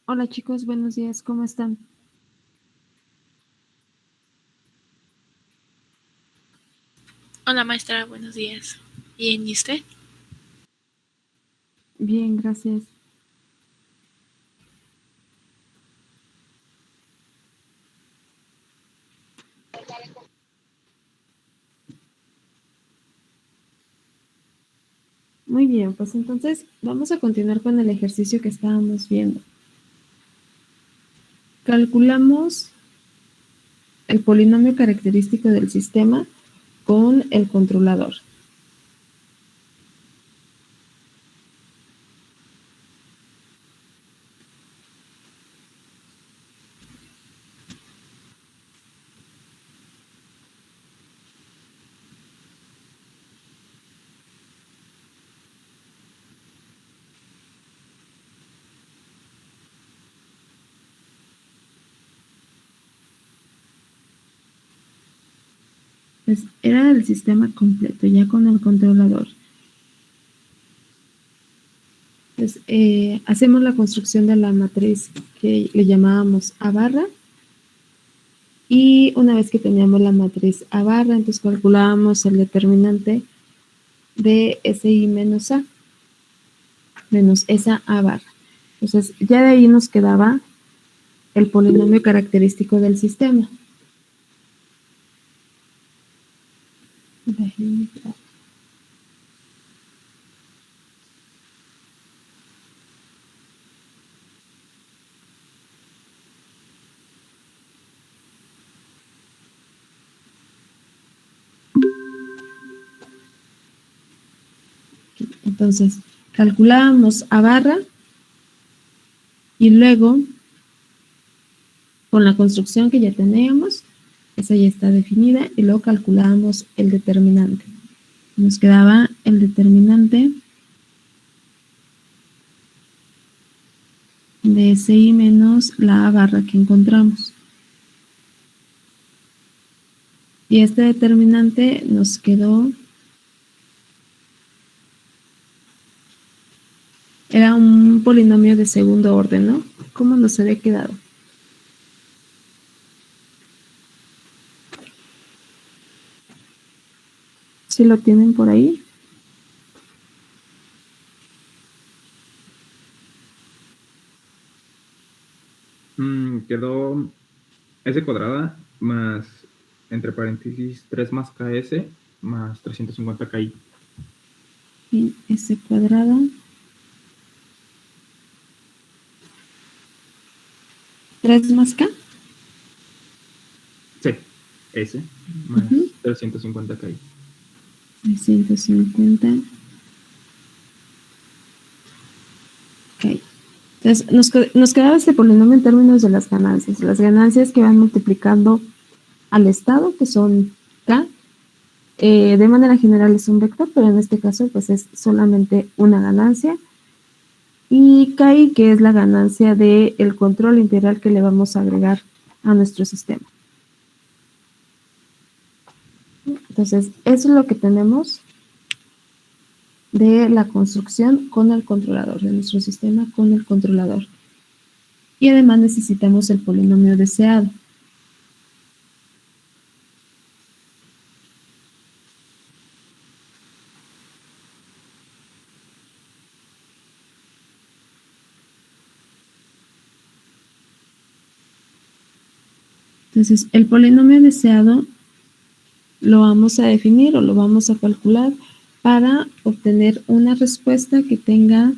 Hola chicos, buenos días, ¿cómo están? Hola maestra, buenos días. Bien, ¿y usted? Bien, gracias. Muy bien, pues entonces vamos a continuar con el ejercicio que estábamos viendo. Calculamos el polinomio característico del sistema con el controlador. Pues era el sistema completo, ya con el controlador. Pues, hacemos la construcción de la matriz que le llamábamos A barra. Y una vez que teníamos la matriz A barra, entonces calculábamos el determinante de SI menos A, menos esa A barra. Entonces, ya de ahí nos quedaba el polinomio característico del sistema. Entonces, calculábamos A barra y luego, con la construcción que ya teníamos, esa ya está definida, y luego calculábamos el determinante. Nos quedaba el determinante de SI menos la A barra que encontramos. Y este determinante nos quedó, era un polinomio de segundo orden, ¿no? ¿Cómo nos había quedado? ¿Sí lo tienen por ahí? Quedó S cuadrada más, entre paréntesis, 3 más KS más 350 KI. Bien, S cuadrada. 3 más K. Sí, S más 350 KI. 350 KI. Entonces, nos quedaba este polinomio en términos de las ganancias. Las ganancias que van multiplicando al estado, que son K, de manera general es un vector, pero en este caso pues es solamente una ganancia. Y KI, que es la ganancia del control integral que le vamos a agregar a nuestro sistema. Entonces, eso es lo que tenemos de la construcción con el controlador, de nuestro sistema con el controlador. Y además necesitamos el polinomio deseado. Entonces, el polinomio deseado lo vamos a definir o lo vamos a calcular para obtener una respuesta que tenga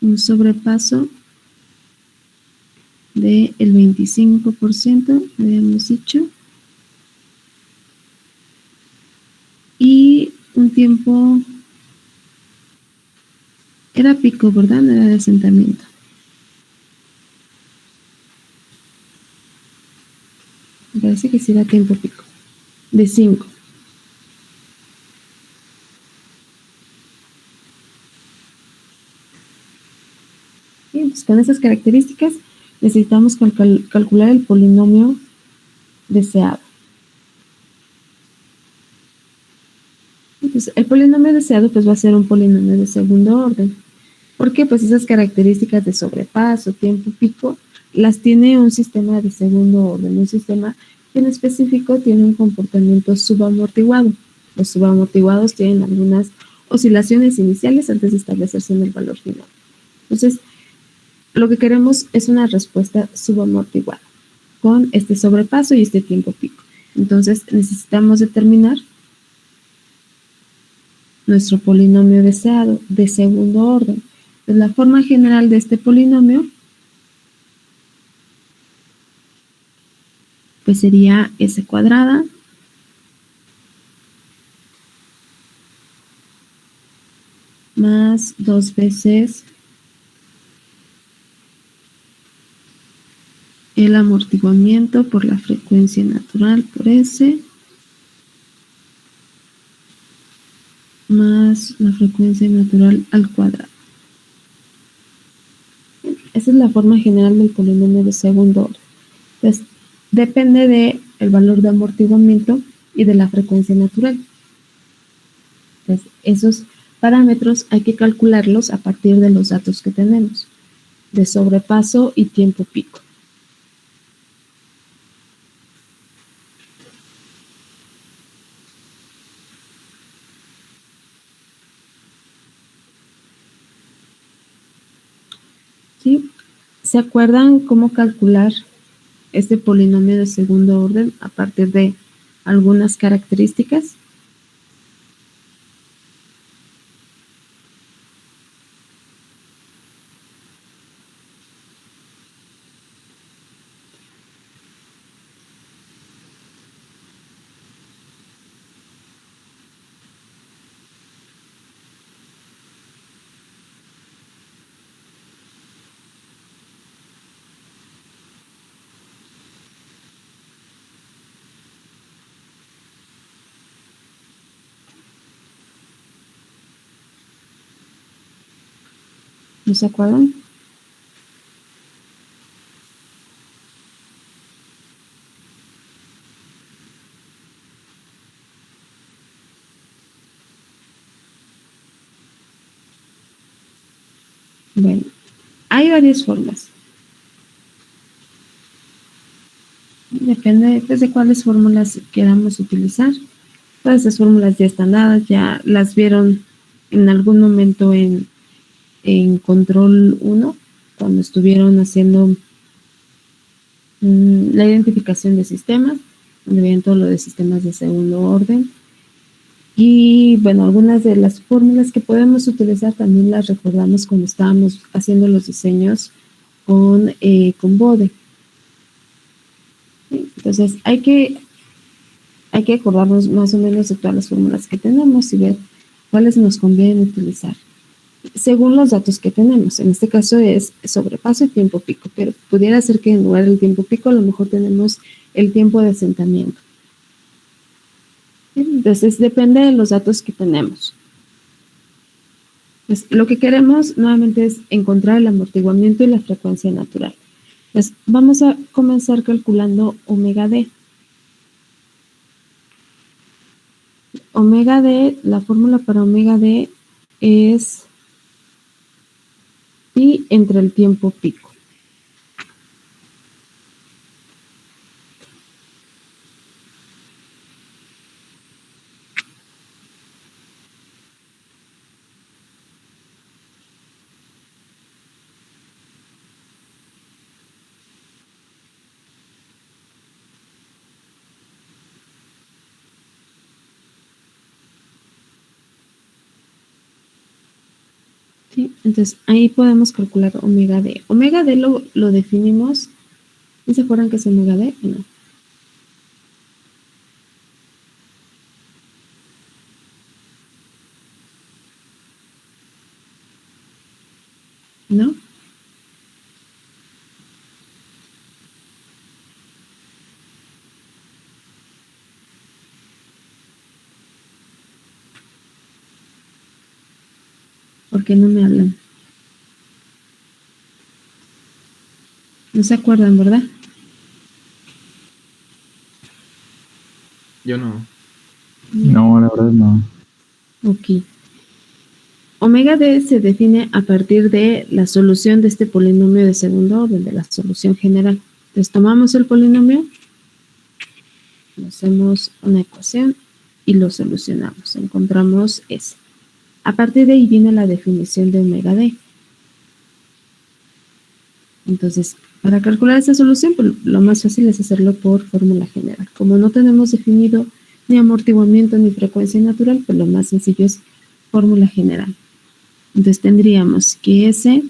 un sobrepaso del 25%, habíamos dicho, y un tiempo, era pico, ¿verdad? No era de asentamiento. Me parece que sí era tiempo pico, de 5. Bien, pues con esas características necesitamos calcular el polinomio deseado. Entonces, el polinomio deseado pues va a ser un polinomio de segundo orden. Porque pues esas características de sobrepaso, tiempo pico, las tiene un sistema de segundo orden, un sistema que en específico tiene un comportamiento subamortiguado. Los subamortiguados tienen algunas oscilaciones iniciales antes de establecerse en el valor final. Entonces, lo que queremos es una respuesta subamortiguada con este sobrepaso y este tiempo pico. Entonces, necesitamos determinar nuestro polinomio deseado de segundo orden. Pues la forma general de este polinomio pues sería s cuadrada más 2 veces el amortiguamiento por la frecuencia natural por S más la frecuencia natural al cuadrado. Esa es la forma general del polinomio de segundo orden. Entonces, depende del valor de amortiguamiento y de la frecuencia natural. Entonces, esos parámetros hay que calcularlos a partir de los datos que tenemos, de sobrepaso y tiempo pico. ¿Sí? ¿Se acuerdan cómo calcular este polinomio de segundo orden a partir de algunas características? ¿No se acuerdan? Bueno, hay varias formas. Depende pues, de cuáles fórmulas queramos utilizar. Todas esas fórmulas ya están dadas, ya las vieron en algún momento en control 1, cuando estuvieron haciendo la identificación de sistemas, donde veían todo lo de sistemas de segundo orden. Y bueno, algunas de las fórmulas que podemos utilizar también las recordamos cuando estábamos haciendo los diseños con Bode. ¿Sí? Entonces hay que acordarnos más o menos de todas las fórmulas que tenemos y ver cuáles nos conviene utilizar según los datos que tenemos. En este caso es sobrepaso y tiempo pico, pero pudiera ser que en lugar del tiempo pico a lo mejor tenemos el tiempo de asentamiento. Entonces depende de los datos que tenemos. Pues, lo que queremos nuevamente es encontrar el amortiguamiento y la frecuencia natural. Entonces vamos a comenzar calculando omega d. Omega d, la fórmula para omega d es pi entre el tiempo pico. ¿Sí? Entonces ahí podemos calcular omega d. Omega d lo definimos. ¿No se acuerdan qué es omega d? No. ¿No? ¿Por qué no me hablan? No se acuerdan, ¿verdad? Yo no. No, la verdad no. Ok. Omega D se define a partir de la solución de este polinomio de segundo orden, de la solución general. Entonces tomamos el polinomio, hacemos una ecuación y lo solucionamos. Encontramos S. A partir de ahí viene la definición de omega D. Entonces, para calcular esa solución, pues, lo más fácil es hacerlo por fórmula general. Como no tenemos definido ni amortiguamiento ni frecuencia natural, pues lo más sencillo es fórmula general. Entonces tendríamos que S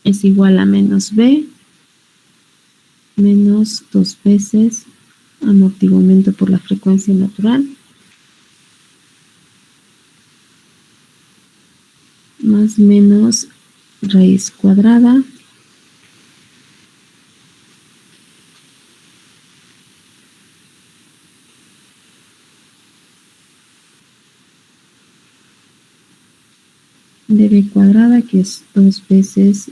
es igual a menos B menos 2 veces amortiguamiento por la frecuencia natural más menos raíz cuadrada de B cuadrada, que es 2 veces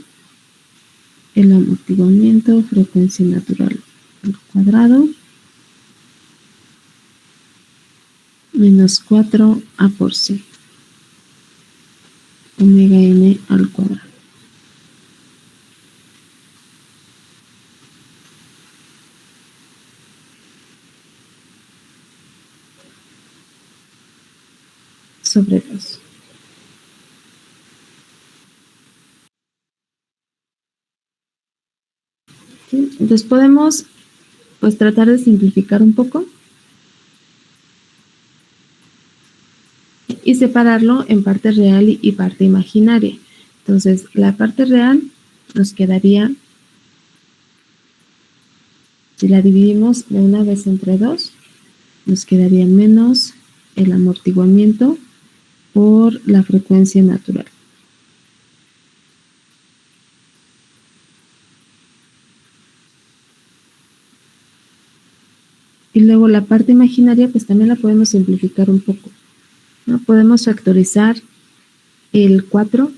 el amortiguamiento, frecuencia natural al cuadrado, menos 4A por C, omega n al cuadrado. Sobre 2. ¿Sí? Entonces podemos pues tratar de simplificar un poco y separarlo en parte real y parte imaginaria. Entonces la parte real nos quedaría, si la dividimos de una vez entre 2, nos quedaría menos el amortiguamiento por la frecuencia natural. Y luego la parte imaginaria, pues también la podemos simplificar un poco, ¿no? Podemos factorizar el 4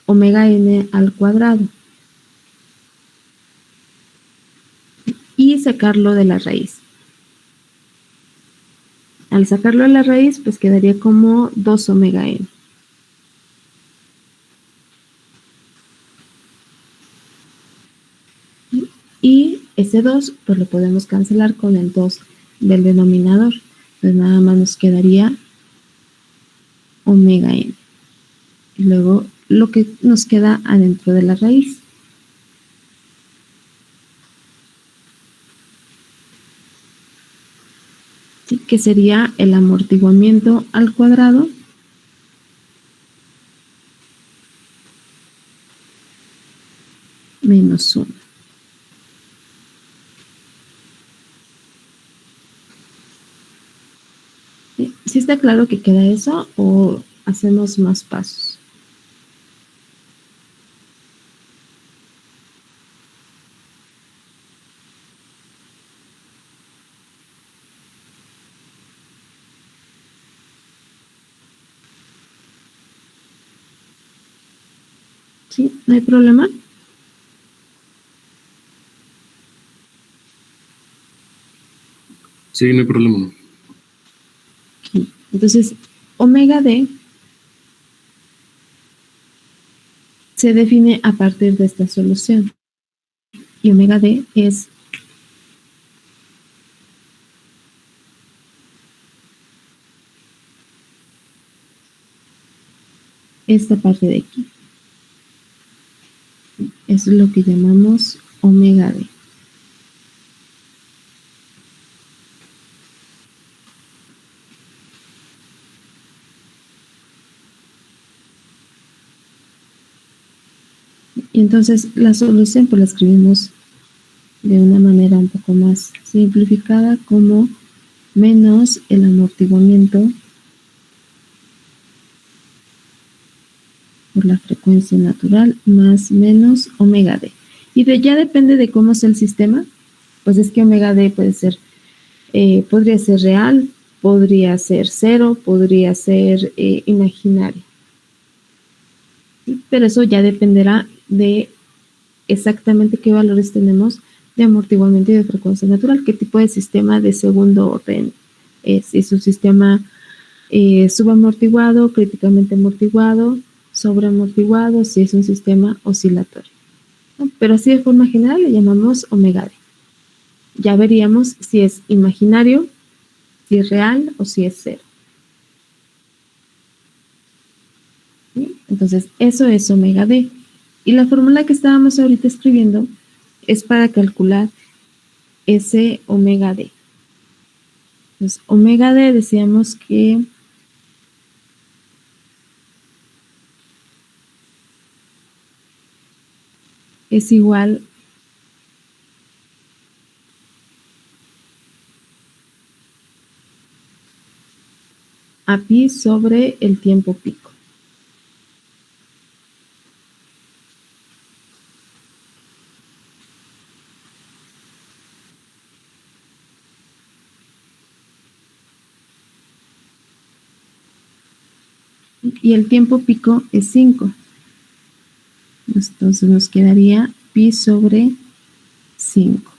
omega n al cuadrado y sacarlo de la raíz. Al sacarlo de la raíz, pues quedaría como 2 omega n. Y ese 2, pues lo podemos cancelar con el 2 del denominador. Pues nada más nos quedaría omega n. Y luego lo que nos queda adentro de la raíz. ¿Sí? Que sería el amortiguamiento al cuadrado menos 1. ¿Sí está claro que queda eso o hacemos más pasos? ¿Sí? ¿No hay problema? Sí, no hay problema. Entonces, omega D se define a partir de esta solución. Y omega D es esta parte de aquí. Eso es lo que llamamos omega D. Y entonces la solución pues la escribimos de una manera un poco más simplificada como menos el amortiguamiento por la frecuencia natural más menos omega D. Y ya depende de cómo sea el sistema, pues es que omega D puede ser, podría ser real, podría ser cero, podría ser imaginario. ¿Sí? Pero eso ya dependerá de exactamente qué valores tenemos de amortiguamiento y de frecuencia natural, qué tipo de sistema de segundo orden es, si es un sistema subamortiguado, críticamente amortiguado, sobreamortiguado, si es un sistema oscilatorio, ¿no? Pero así de forma general le llamamos omega D. Ya veríamos si es imaginario, si es real o si es cero. ¿Sí? Entonces, eso es omega D. Y la fórmula que estábamos ahorita escribiendo es para calcular ese omega D. Entonces, omega D decíamos que es igual a pi sobre el tiempo pico. Y el tiempo pico es 5. Entonces nos quedaría pi sobre 5.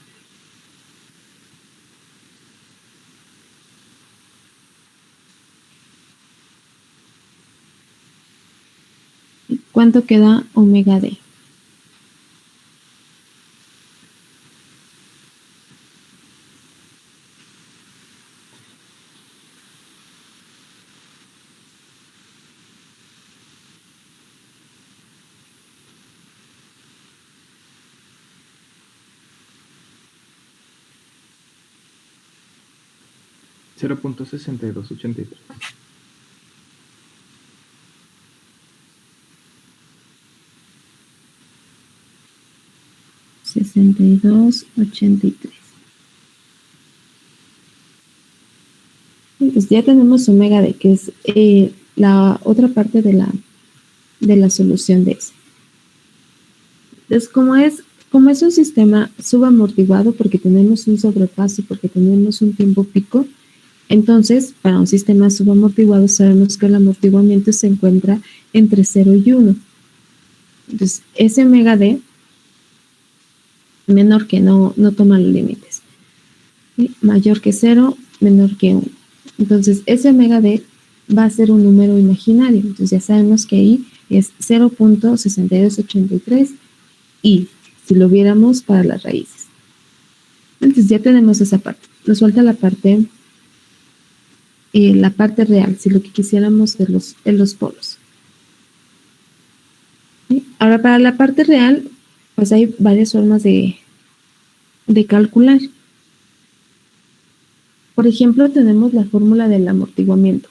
¿Cuánto queda omega D? $0.6283. $62.83. Pues ya tenemos omega D, que es la otra parte de la solución de ese. Entonces, como es un sistema subamortiguado porque tenemos un sobrepaso, porque tenemos un tiempo pico, entonces para un sistema subamortiguado sabemos que el amortiguamiento se encuentra entre 0 y 1. Entonces, ese omega D menor que no toma los límites. ¿Sí? Mayor que 0, menor que 1. Entonces, ese omega D va a ser un número imaginario. Entonces, ya sabemos que ahí es 0.6283 y si lo viéramos para las raíces. Entonces, ya tenemos esa parte. Nos falta la parte real, si lo que quisiéramos de los polos. ¿Sí? Ahora, para la parte real, pues hay varias formas de calcular. Por ejemplo, tenemos la fórmula del amortiguamiento.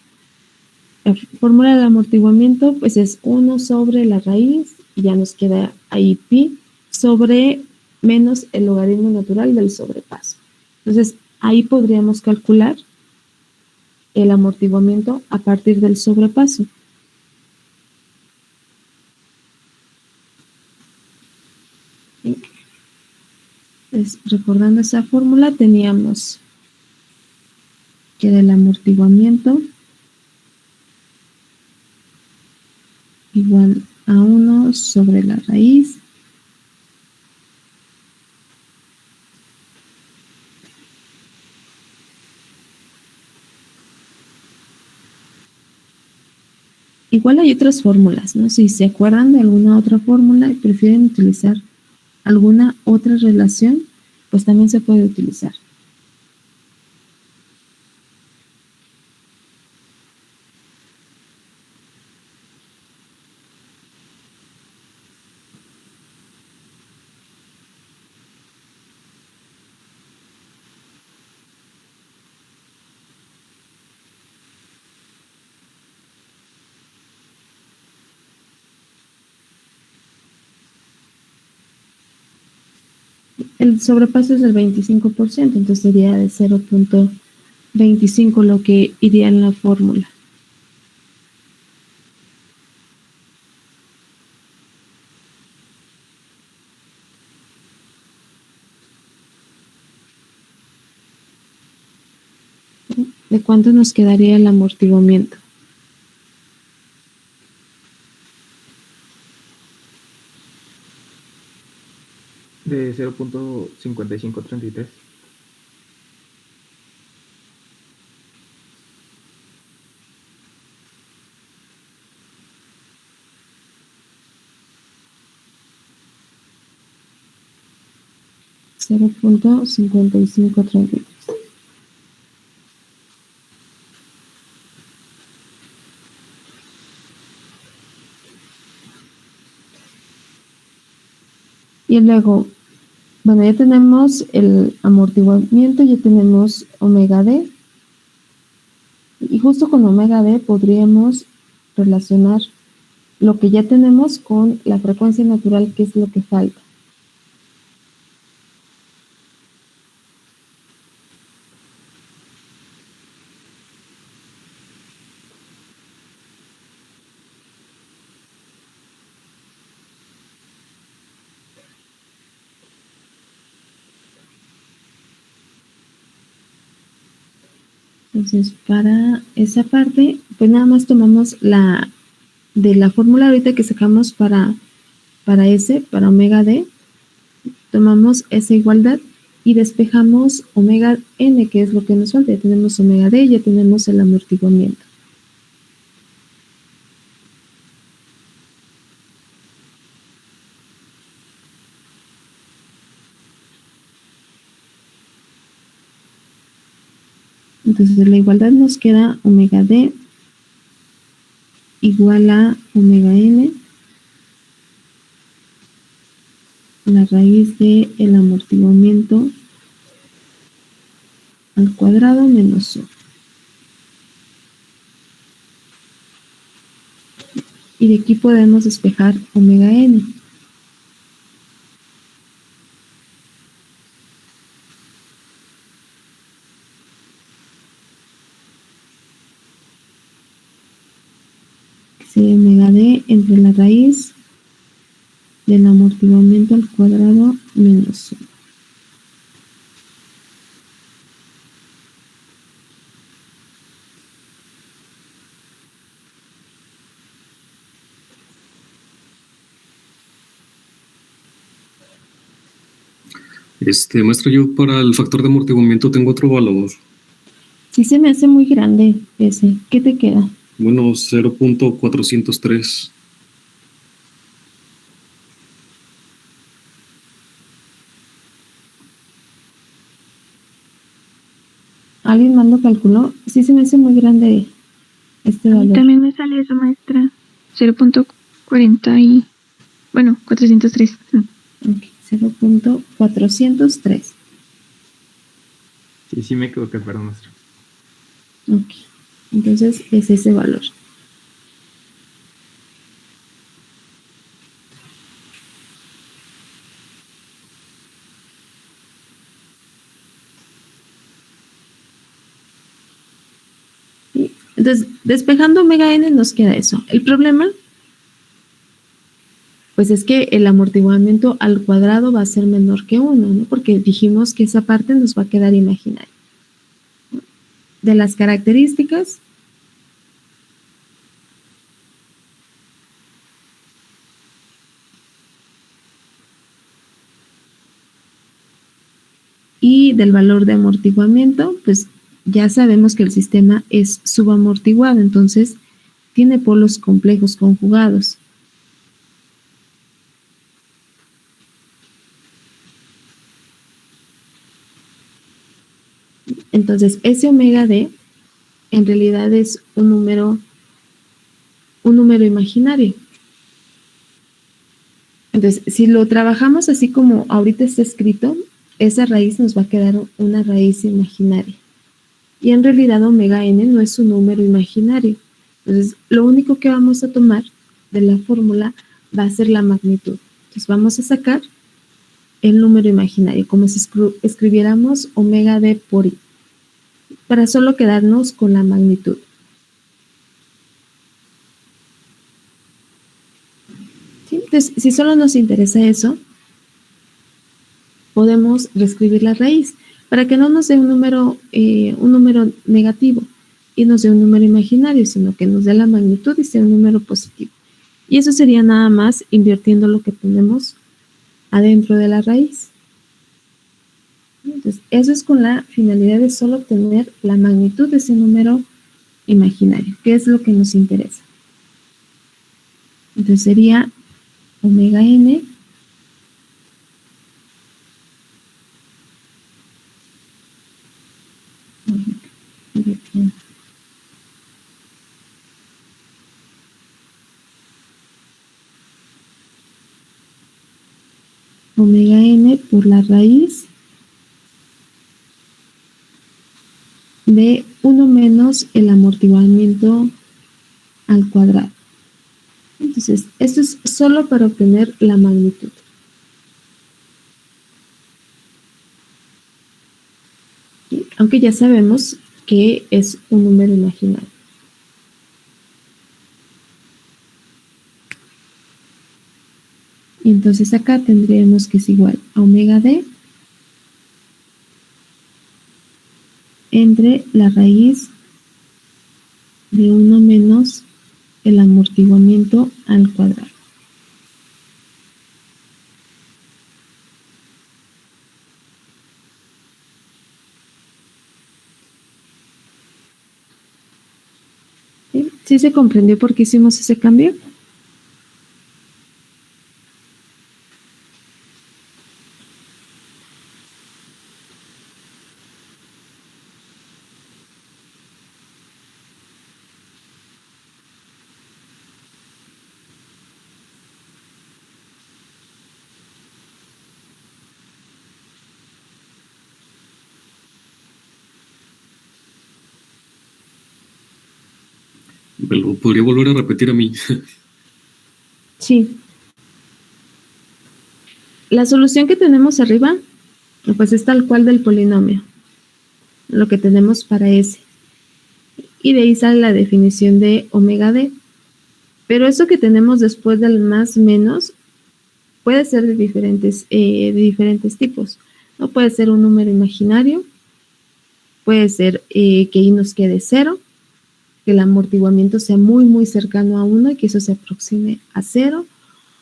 La fórmula del amortiguamiento pues es 1 sobre la raíz, y ya nos queda ahí pi, sobre menos el logaritmo natural del sobrepaso. Entonces, ahí podríamos calcular el amortiguamiento a partir del sobrepaso. ¿Sí? Entonces, recordando esa fórmula, teníamos que del amortiguamiento igual a 1 sobre la raíz igual hay otras fórmulas, ¿no? Si se acuerdan de alguna otra fórmula y prefieren utilizar alguna otra relación, pues también se puede utilizar. El sobrepaso es del 25%, entonces sería de 0.25 lo que iría en la fórmula. ¿De cuánto nos quedaría el amortiguamiento? De 0.5533. 0.5533. Y luego, bueno, ya tenemos el amortiguamiento, ya tenemos omega D. Y justo con omega D podríamos relacionar lo que ya tenemos con la frecuencia natural, que es lo que falta. Entonces, para esa parte, pues nada más tomamos de la fórmula ahorita que sacamos para omega D, tomamos esa igualdad y despejamos omega N, que es lo que nos falta. Ya tenemos omega D, ya tenemos el amortiguamiento. Entonces, de la igualdad nos queda omega D igual a omega N, la raíz del amortiguamiento al cuadrado menos 1. Y de aquí podemos despejar omega N. Sería omega D entre la raíz del amortiguamiento al cuadrado menos 1. Maestra, yo para el factor de amortiguamiento tengo otro valor. Sí se me hace muy grande ese. ¿Qué te queda? Bueno, 0.403. ¿Alguien más lo calculó? Sí se me hace muy grande este A mí valor. también me sale eso, maestra. 0.40 y... Bueno, 403. Ok, 0.403. Sí, me equivoqué, perdón, maestro. Ok, entonces es ese valor. ¿Sí? Entonces, despejando omega n nos queda eso. El problema, pues es que el amortiguamiento al cuadrado va a ser menor que 1, ¿no? Porque dijimos que esa parte nos va a quedar imaginaria. De las características, y del valor de amortiguamiento, pues ya sabemos que el sistema es subamortiguado, entonces tiene polos complejos conjugados. Entonces, ese omega D en realidad es un número imaginario. Entonces, si lo trabajamos así como ahorita está escrito, esa raíz nos va a quedar una raíz imaginaria. Y en realidad omega n no es un número imaginario. Entonces, lo único que vamos a tomar de la fórmula va a ser la magnitud. Entonces, vamos a sacar el número imaginario, como si escribiéramos omega d por i, para solo quedarnos con la magnitud. ¿Sí? Entonces, si solo nos interesa eso, podemos reescribir la raíz para que no nos dé un número negativo y nos dé un número imaginario, sino que nos dé la magnitud y sea un número positivo. Y eso sería nada más invirtiendo lo que tenemos adentro de la raíz. Entonces, eso es con la finalidad de solo obtener la magnitud de ese número imaginario, que es lo que nos interesa. Entonces sería omega n bien. Omega n por la raíz de 1 menos el amortiguamiento al cuadrado. Entonces, esto es solo para obtener la magnitud. Aunque ya sabemos que es un número imaginario. Y entonces acá tendríamos que es igual a omega d entre la raíz de 1 menos el amortiguamiento al cuadrado. ¿Sí? ¿Sí se comprendió por qué hicimos ese cambio? ¿Me lo podría volver a repetir a mí? Sí. La solución que tenemos arriba, pues es tal cual del polinomio, lo que tenemos para S. Y de ahí sale la definición de omega d. Pero eso que tenemos después del más menos puede ser de diferentes tipos, ¿no? Puede ser un número imaginario, puede ser que ahí nos quede 0, que el amortiguamiento sea muy, muy cercano a 1 y que eso se aproxime a 0,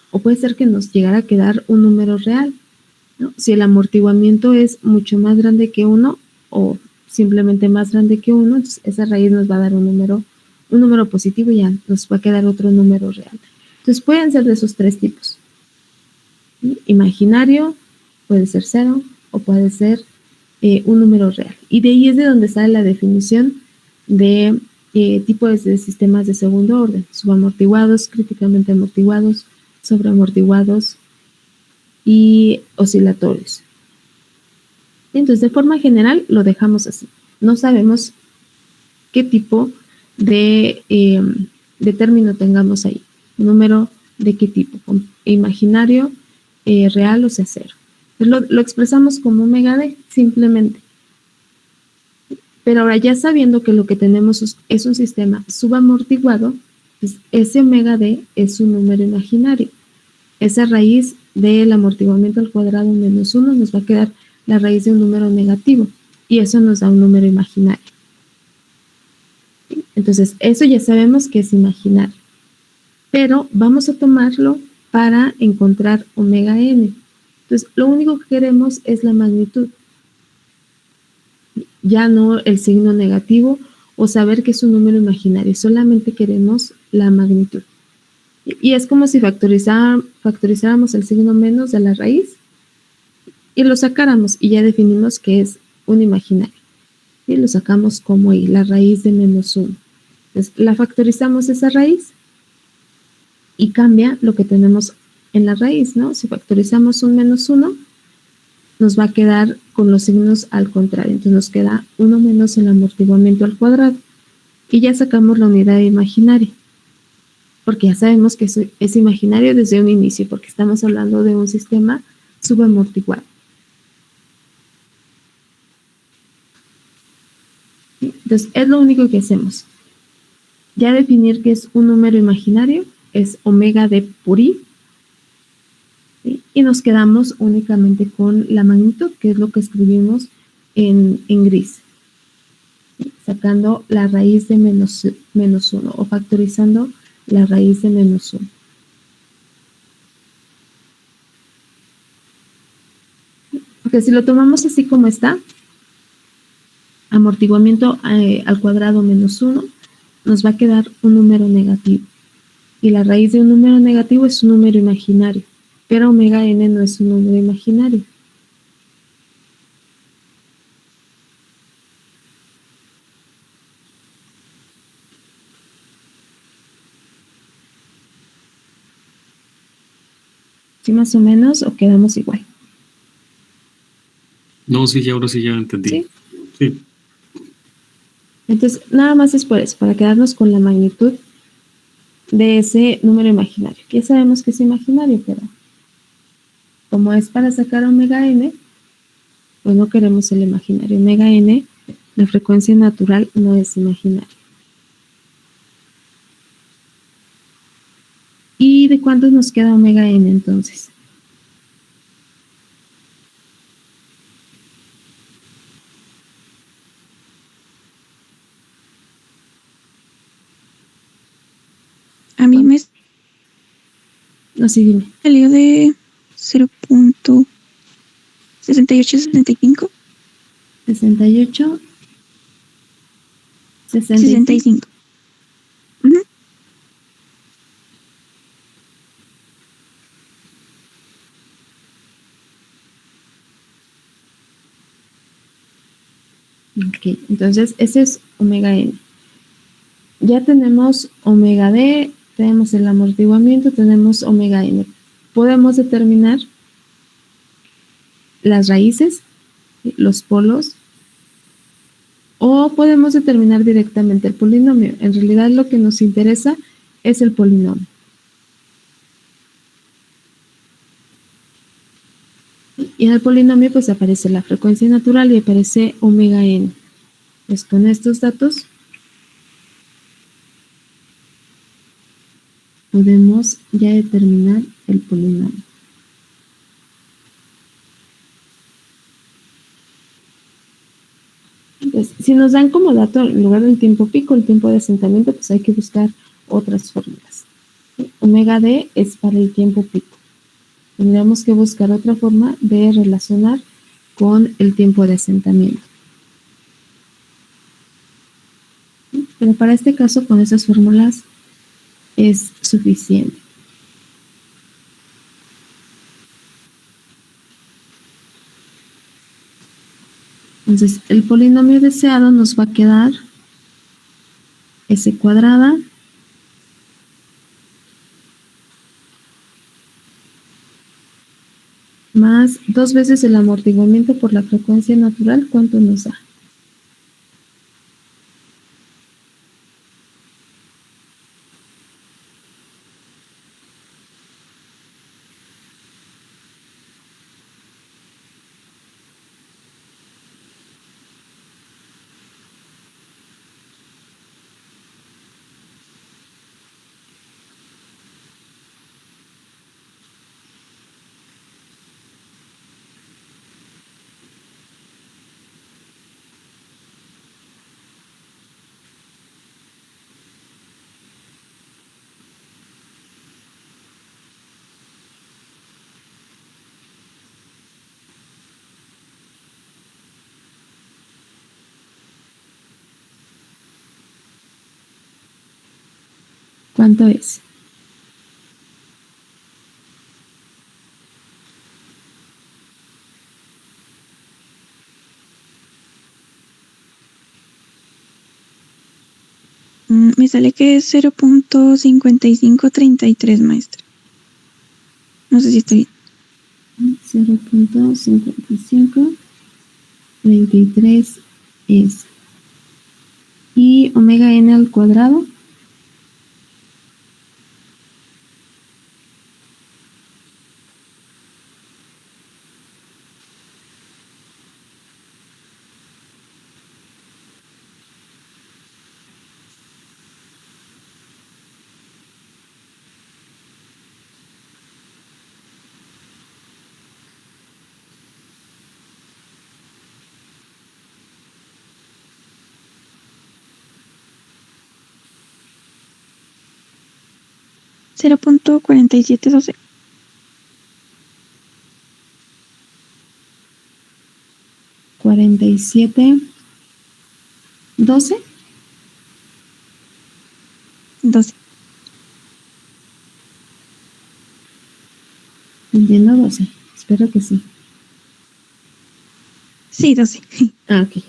o puede ser que nos llegara a quedar un número real, ¿no? Si el amortiguamiento es mucho más grande que 1 o simplemente más grande que 1, entonces esa raíz nos va a dar un número positivo y ya nos va a quedar otro número real. Entonces pueden ser de esos tres tipos. ¿Sí? Imaginario, puede ser 0 o puede ser un número real. Y de ahí es de donde sale la definición de tipos de sistemas de segundo orden: subamortiguados, críticamente amortiguados, sobreamortiguados y oscilatorios. Entonces, de forma general, lo dejamos así. No sabemos qué tipo de término tengamos ahí. Número de qué tipo, imaginario, real o sea 0. Lo expresamos como omega d, simplemente. Pero ahora ya sabiendo que lo que tenemos es un sistema subamortiguado, pues ese omega d es un número imaginario. Esa raíz del amortiguamiento al cuadrado menos 1 nos va a quedar la raíz de un número negativo y eso nos da un número imaginario. Entonces, eso ya sabemos que es imaginario. Pero vamos a tomarlo para encontrar omega n. Entonces, lo único que queremos es la magnitud. Ya no el signo negativo o saber que es un número imaginario, solamente queremos la magnitud. Y es como si factorizáramos el signo menos de la raíz y lo sacáramos y ya definimos que es un imaginario. Y lo sacamos como y la raíz de menos 1. Entonces, la factorizamos esa raíz y cambia lo que tenemos en la raíz, ¿no? Si factorizamos un menos 1, nos va a quedar con los signos al contrario. Entonces nos queda 1 menos el amortiguamiento al cuadrado. Y ya sacamos la unidad imaginaria. Porque ya sabemos que es imaginario desde un inicio, porque estamos hablando de un sistema subamortiguado. Entonces es lo único que hacemos. Ya definir que es un número imaginario es omega d por i. ¿Sí? Y nos quedamos únicamente con la magnitud, que es lo que escribimos en gris. ¿Sí? Sacando la raíz de menos 1 o factorizando la raíz de menos 1. Porque si lo tomamos así como está, amortiguamiento al cuadrado menos 1, nos va a quedar un número negativo. Y la raíz de un número negativo es un número imaginario. Pero omega n no es un número imaginario. ¿Sí más o menos o quedamos igual? No, sí, ahora sí ya entendí. ¿Sí? Sí. Entonces, nada más es por eso, para quedarnos con la magnitud de ese número imaginario. Ya sabemos que es imaginario, pero como es para sacar omega n, pues no queremos el imaginario. Omega n, la frecuencia natural no es imaginaria. ¿Y de cuánto nos queda omega n entonces? A mí me No, sí, dime. salió de 0.6865. 68, 65. 65. Ujú. Ok, entonces ese es omega n. Ya tenemos omega d, tenemos el amortiguamiento, tenemos omega n. Podemos determinar las raíces, los polos, o podemos determinar directamente el polinomio. En realidad lo que nos interesa es el polinomio. Y en el polinomio pues aparece la frecuencia natural y aparece omega n. Pues con estos datos podemos ya determinar el polinomio. Entonces, si nos dan como dato en lugar del tiempo pico, el tiempo de asentamiento, pues hay que buscar otras fórmulas. Omega d es para el tiempo pico. Tendríamos que buscar otra forma de relacionar con el tiempo de asentamiento. Pero para este caso, con esas fórmulas es suficiente. Entonces, el polinomio deseado nos va a quedar s cuadrada más 2 veces el amortiguamiento por la frecuencia natural. ¿Cuánto nos da? ¿Cuánto es? Me sale que es 0.5533, maestra. No sé si estoy bien. 0.5533 es. Y omega n al cuadrado. $0.4712. 47, 12. 12. Entiendo 12. Espero que sí. Sí, 12. Ah, ok.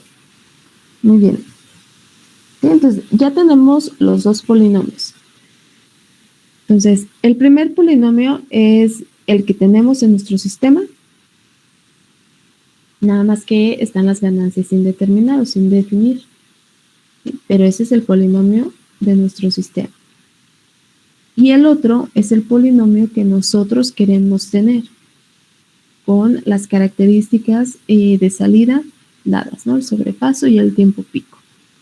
Muy bien. Sí, entonces, ya tenemos los dos polinomios. Entonces, el primer polinomio es el que tenemos en nuestro sistema, nada más que están las ganancias sin determinar o sin definir. ¿Sí? Pero ese es el polinomio de nuestro sistema. Y el otro es el polinomio que nosotros queremos tener, con las características de salida dadas, ¿no? El sobrepaso y el tiempo pico.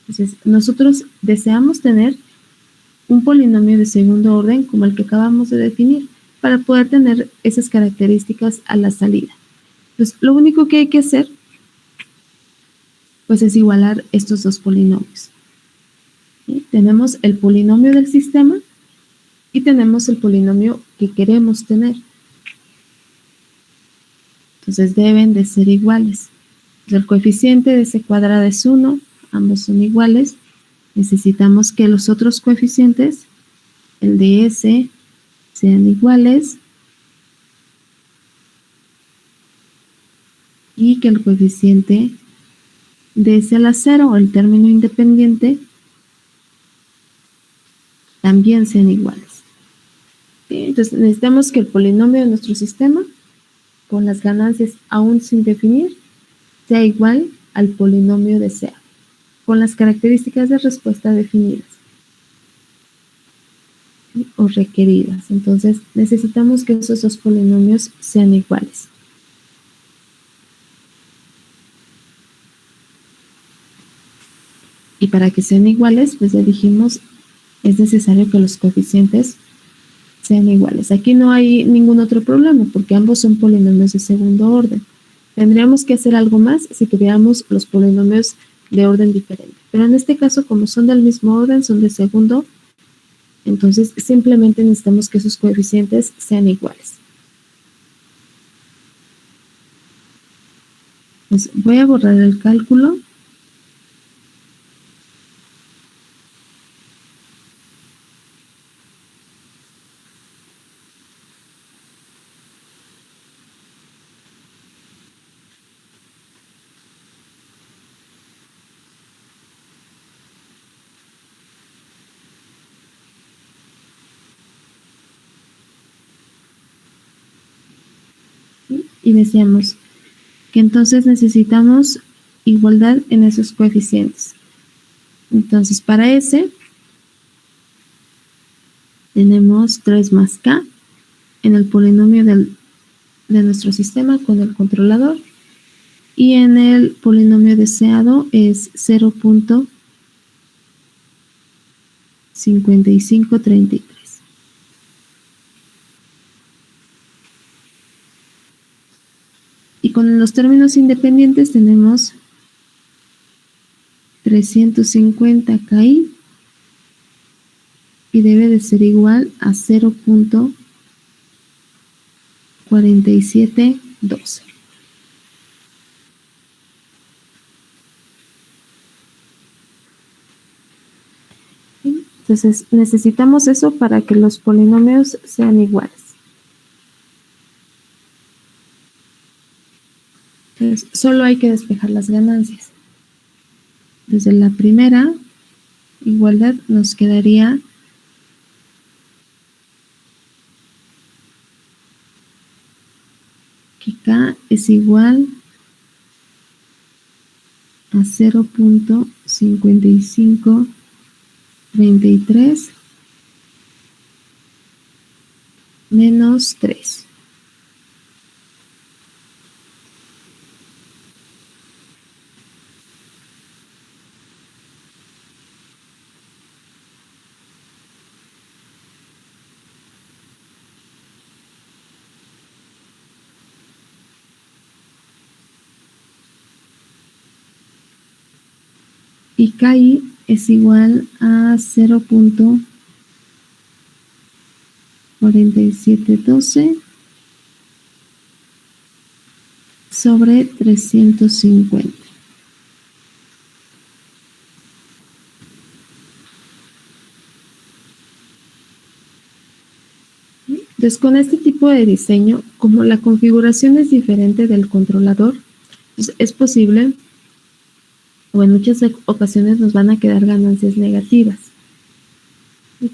Entonces, nosotros deseamos tener un polinomio de segundo orden como el que acabamos de definir, para poder tener esas características a la salida. Entonces, lo único que hay que hacer, pues, es igualar estos dos polinomios. ¿Sí? Tenemos el polinomio del sistema y tenemos el polinomio que queremos tener. Entonces, deben de ser iguales. Entonces, el coeficiente de c cuadrado es 1, ambos son iguales. Necesitamos que los otros coeficientes, el de s, sean iguales y que el coeficiente de s a la 0, o el término independiente, también sean iguales. ¿Sí? Entonces necesitamos que el polinomio de nuestro sistema, con las ganancias aún sin definir, sea igual al polinomio deseado, con las características de respuesta definidas o requeridas. Entonces necesitamos que esos dos polinomios sean iguales. Y para que sean iguales, pues ya dijimos, es necesario que los coeficientes sean iguales. Aquí no hay ningún otro problema porque ambos son polinomios de segundo orden. Tendríamos que hacer algo más si tuviéramos los polinomios de orden diferente. Pero en este caso, como son del mismo orden, son de segundo, entonces simplemente necesitamos que sus coeficientes sean iguales. Pues voy a borrar el cálculo. Y decíamos que entonces necesitamos igualdad en esos coeficientes. Entonces, para S tenemos 3 más K en el polinomio de nuestro sistema con el controlador, y en el polinomio deseado es 0.5533. Y con los términos independientes tenemos 350 KI y debe de ser igual a 0.4712. Entonces necesitamos eso para que los polinomios sean iguales. Entonces, solo hay que despejar las ganancias. Desde la primera igualdad nos quedaría que K es igual a 0.5533 menos 3. Y KI es igual a 0.4712 sobre 350. Entonces, con este tipo de diseño, como la configuración es diferente del controlador, pues es posible, o en muchas ocasiones nos van a quedar ganancias negativas,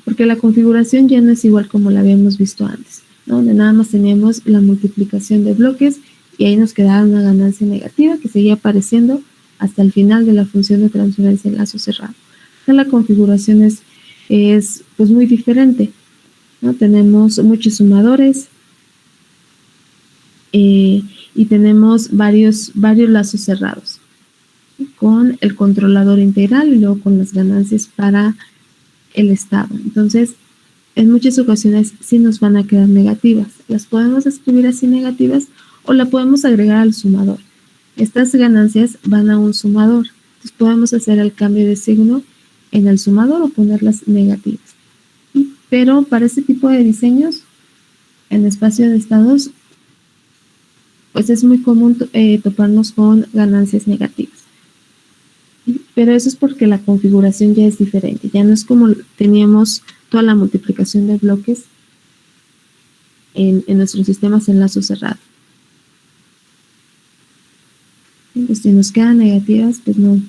porque la configuración ya no es igual como la habíamos visto antes. ¿no? Donde nada más teníamos la multiplicación de bloques y ahí nos quedaba una ganancia negativa que seguía apareciendo hasta el final de la función de transferencia en lazo cerrado. Acá la configuración es pues muy diferente, ¿no? Tenemos muchos sumadores y tenemos varios lazos cerrados con el controlador integral y luego con las ganancias para el estado. Entonces, en muchas ocasiones sí nos van a quedar negativas. Las podemos escribir así negativas o la podemos agregar al sumador. Estas ganancias van a un sumador. Entonces podemos hacer el cambio de signo en el sumador o ponerlas negativas. Pero para este tipo de diseños, en espacio de estados, pues es muy común toparnos con ganancias negativas. Pero eso es porque la configuración ya es diferente. Ya no es como teníamos toda la multiplicación de bloques en nuestros sistemas en lazo cerrado. Entonces, si nos quedan negativas, pues no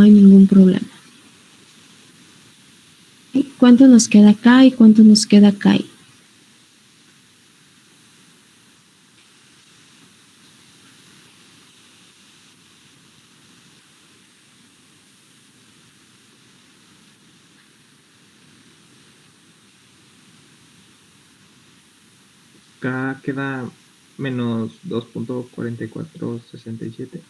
hay ningún problema. ¿Y cuánto nos queda acá y cuánto nos queda acá? Acá queda menos 2.4467.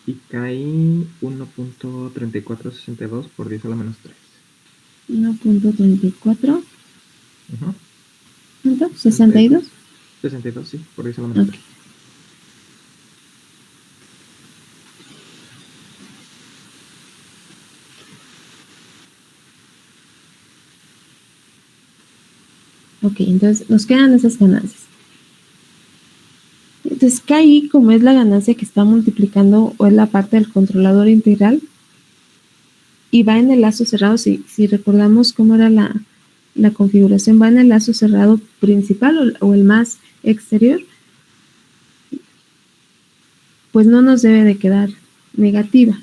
Y cae 1.3462 por 10 a la menos 3. 1.34. Uh-huh. ¿Cuánto? ¿62? 62, sí, por 10 a la menos 3. Ok, entonces nos quedan esas ganancias. Entonces KI, como es la ganancia que está multiplicando o es la parte del controlador integral y va en el lazo cerrado, si recordamos cómo era la configuración, va en el lazo cerrado principal o el más exterior, pues no nos debe de quedar negativa.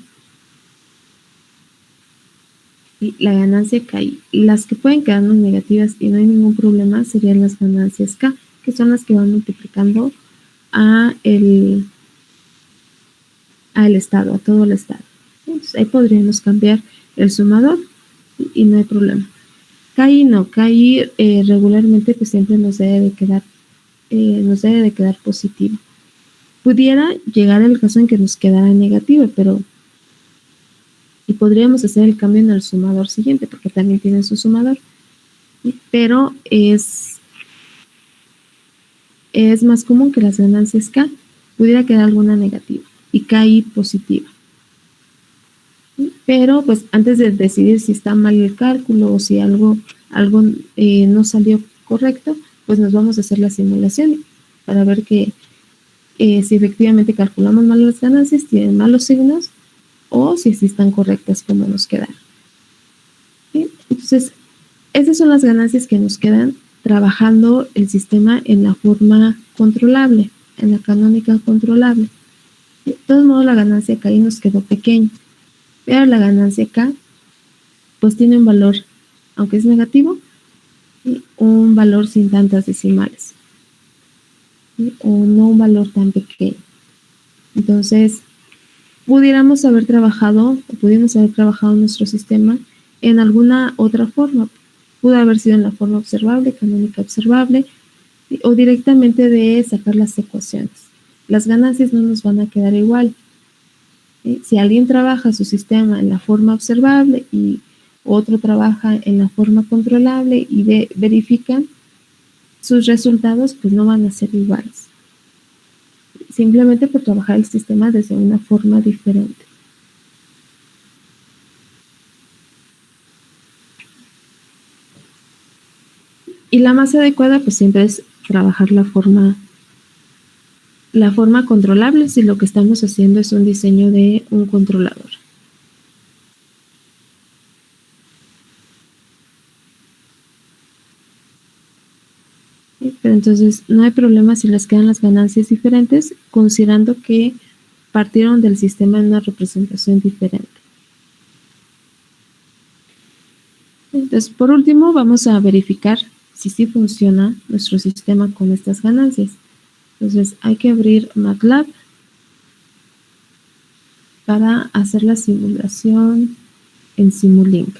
Y la ganancia KI, las que pueden quedarnos negativas y no hay ningún problema serían las ganancias K, que son las que van multiplicando a el estado, a todo el estado. Entonces ahí podríamos cambiar el sumador y no hay problema. KI no, KI regularmente pues siempre nos debe de quedar positivo. Pudiera llegar el caso en que nos quedara negativo, y podríamos hacer el cambio en el sumador siguiente, porque también tiene su sumador, pero es más común que las ganancias K pudiera quedar alguna negativa y KI positiva. Pero pues antes de decidir si está mal el cálculo o si algo no salió correcto, pues nos vamos a hacer la simulación para ver que si efectivamente calculamos mal las ganancias, tienen malos signos, o si están correctas como nos quedan. ¿Sí? Entonces, esas son las ganancias que nos quedan trabajando el sistema en la forma controlable, en la canónica controlable. De todos modos, la ganancia K ahí nos quedó pequeña, pero la ganancia K pues tiene un valor, aunque es negativo, un valor sin tantas decimales, o no un valor tan pequeño. Entonces, pudimos haber trabajado nuestro sistema en alguna otra forma. Pudo haber sido en la forma observable, canónica observable, o directamente de sacar las ecuaciones. Las ganancias no nos van a quedar igual. Si alguien trabaja su sistema en la forma observable y otro trabaja en la forma controlable y verifican sus resultados, pues no van a ser iguales. Simplemente por trabajar el sistema desde una forma diferente. Y la más adecuada pues siempre es trabajar la forma controlable si lo que estamos haciendo es un diseño de un controlador. Pero entonces no hay problema si les quedan las ganancias diferentes, considerando que partieron del sistema en una representación diferente. Entonces, por último, vamos a verificar si sí funciona nuestro sistema con estas ganancias. Entonces, hay que abrir MATLAB para hacer la simulación en Simulink.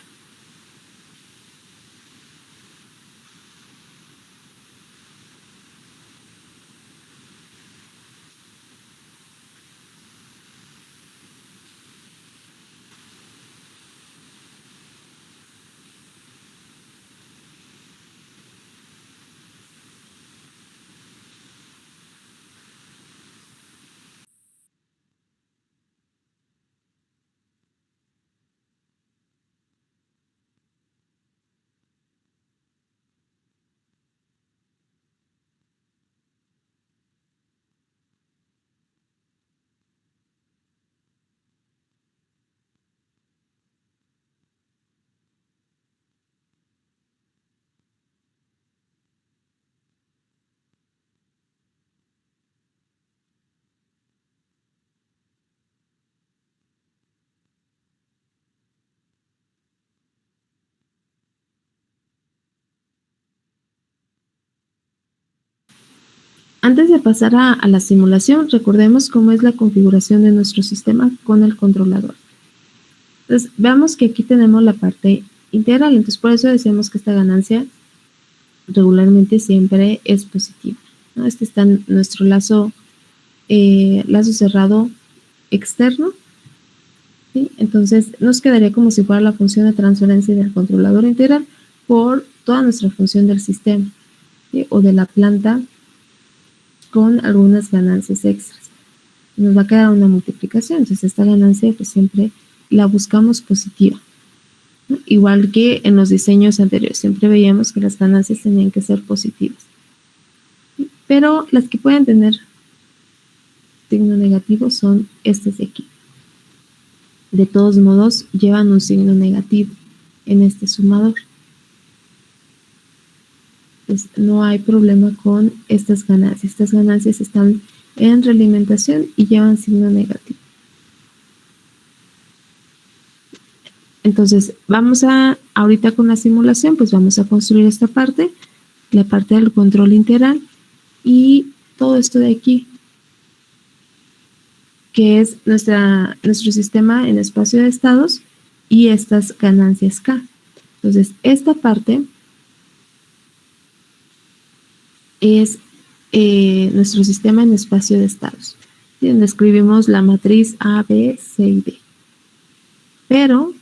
Antes de pasar a la simulación, recordemos cómo es la configuración de nuestro sistema con el controlador. Entonces, veamos que aquí tenemos la parte integral. Entonces, por eso decimos que esta ganancia regularmente siempre es positiva, ¿no? Este está en nuestro lazo cerrado externo, ¿sí? Entonces, nos quedaría como si fuera la función de transferencia del controlador integral por toda nuestra función del sistema, ¿sí? O de la planta con algunas ganancias extras. Nos va a quedar una multiplicación, entonces esta ganancia pues siempre la buscamos positiva, ¿no? Igual que en los diseños anteriores, siempre veíamos que las ganancias tenían que ser positivas. Pero las que pueden tener signo negativo son estas de aquí. De todos modos, llevan un signo negativo en este sumador. Pues no hay problema con estas ganancias. Estas ganancias están en realimentación y llevan signo negativo. Entonces, ahorita con la simulación, pues vamos a construir esta parte, la parte del control integral y todo esto de aquí, que es nuestro sistema en espacio de estados y estas ganancias K. Entonces, esta parte es nuestro sistema en espacio de estados, ¿sí? Donde escribimos la matriz A, B, C y D. Pero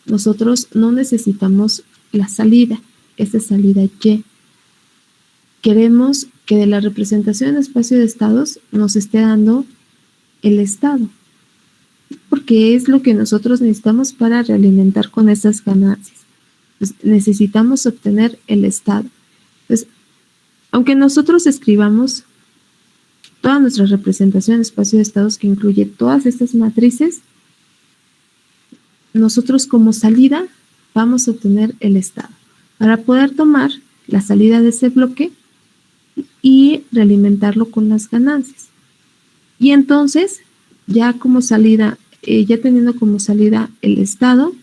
nosotros no necesitamos la salida, esta salida Y. Queremos que de la representación en espacio de estados nos esté dando el estado, porque es lo que nosotros necesitamos para realimentar con estas ganancias. Pues necesitamos obtener el estado. Entonces, aunque nosotros escribamos toda nuestra representación en espacio de estados que incluye todas estas matrices, nosotros como salida vamos a obtener el estado para poder tomar la salida de ese bloque y realimentarlo con las ganancias. Y entonces, ya como salida, ya teniendo como salida el estado,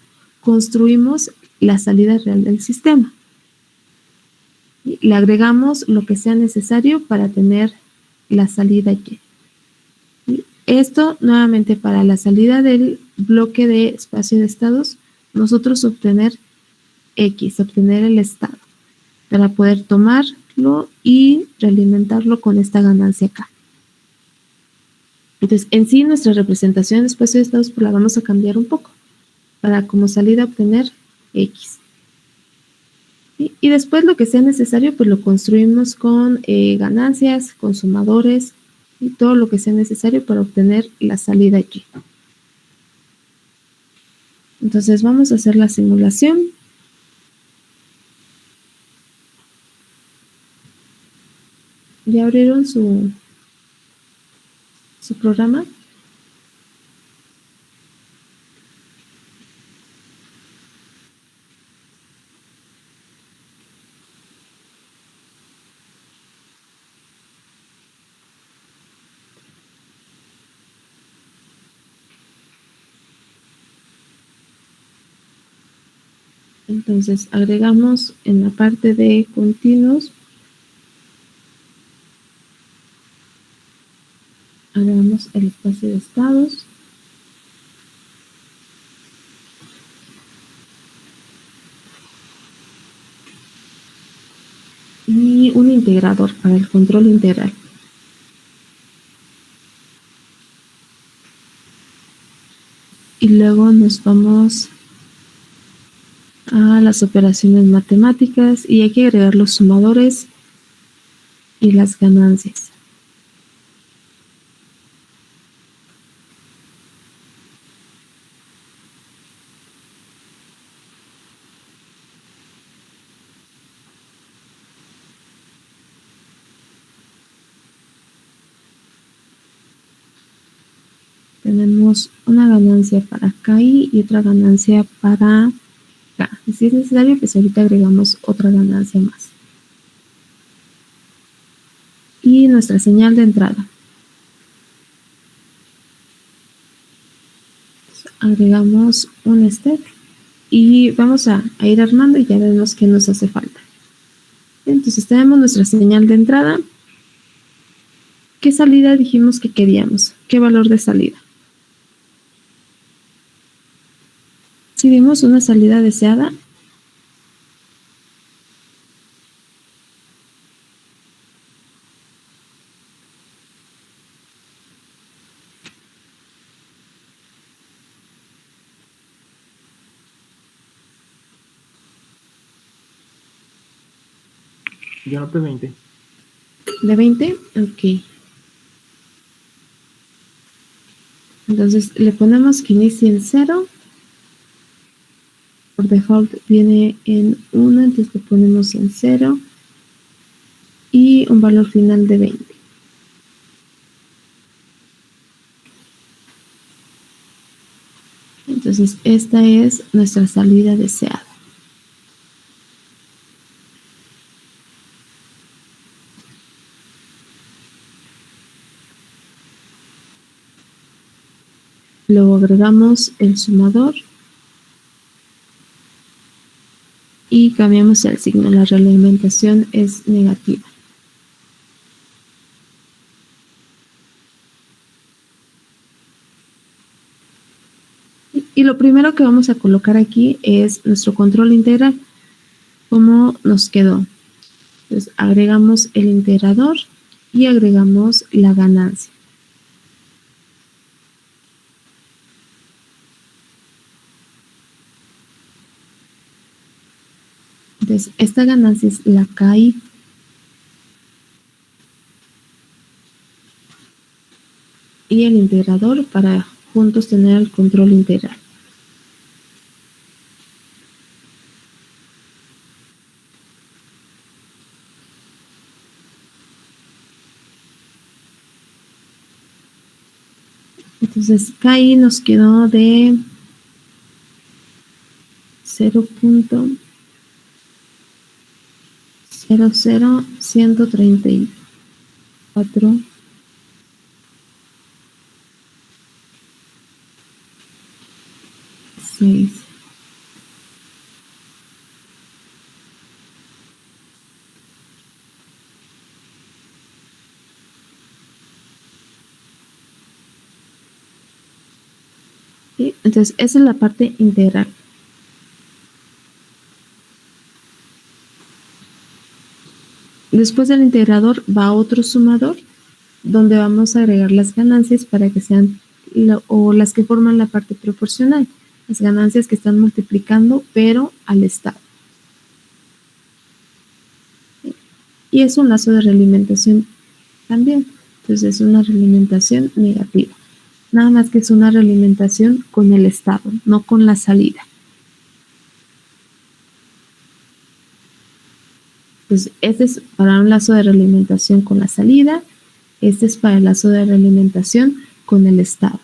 construimos la salida real del sistema. Le agregamos lo que sea necesario para tener la salida Y. Esto nuevamente para la salida del bloque de espacio de estados, nosotros obtener X, obtener el estado, para poder tomarlo y realimentarlo con esta ganancia acá. Entonces, en sí, nuestra representación de espacio de estados pues la vamos a cambiar un poco, para como salida obtener X. Y después lo que sea necesario, pues lo construimos con ganancias, consumadores y todo lo que sea necesario para obtener la salida aquí. Entonces vamos a hacer la simulación. ¿Ya abrieron su programa? Entonces agregamos en la parte de continuos, agregamos el espacio de estados. Y un integrador para el control integral. Y luego nos vamos a las operaciones matemáticas y hay que agregar los sumadores y las ganancias. Tenemos una ganancia para KI y otra ganancia para K. Y si es necesario, pues ahorita agregamos otra ganancia más. Y nuestra señal de entrada. Agregamos un step y vamos a ir armando y ya vemos qué nos hace falta. Entonces tenemos nuestra señal de entrada. ¿Qué salida dijimos que queríamos? ¿Qué valor de salida? Si dimos una salida deseada, Yo anoté 20. ¿de 20? Ok. Entonces le ponemos que inicie en 0. Por default viene en 1, entonces le ponemos en 0. Y un valor final de 20. Entonces esta es nuestra salida deseada. Luego agregamos el sumador y cambiamos el signo. La realimentación es negativa. Y lo primero que vamos a colocar aquí es nuestro control integral. ¿Cómo nos quedó? Entonces agregamos el integrador y agregamos la ganancia. Entonces, esta ganancia es la KI. Y el integrador para juntos tener el control integral. Entonces, KI nos quedó de 0.00134 6. ¿Sí? Entonces, esa es la parte integral. Después del integrador va otro sumador donde vamos a agregar las ganancias para que sean o las que forman la parte proporcional. Las ganancias que están multiplicando, pero al estado. Y es un lazo de realimentación también. Entonces es una realimentación negativa. Nada más que es una realimentación con el estado, no con la salida. Entonces este es para un lazo de realimentación con la salida. Este es para el lazo de realimentación con el estado.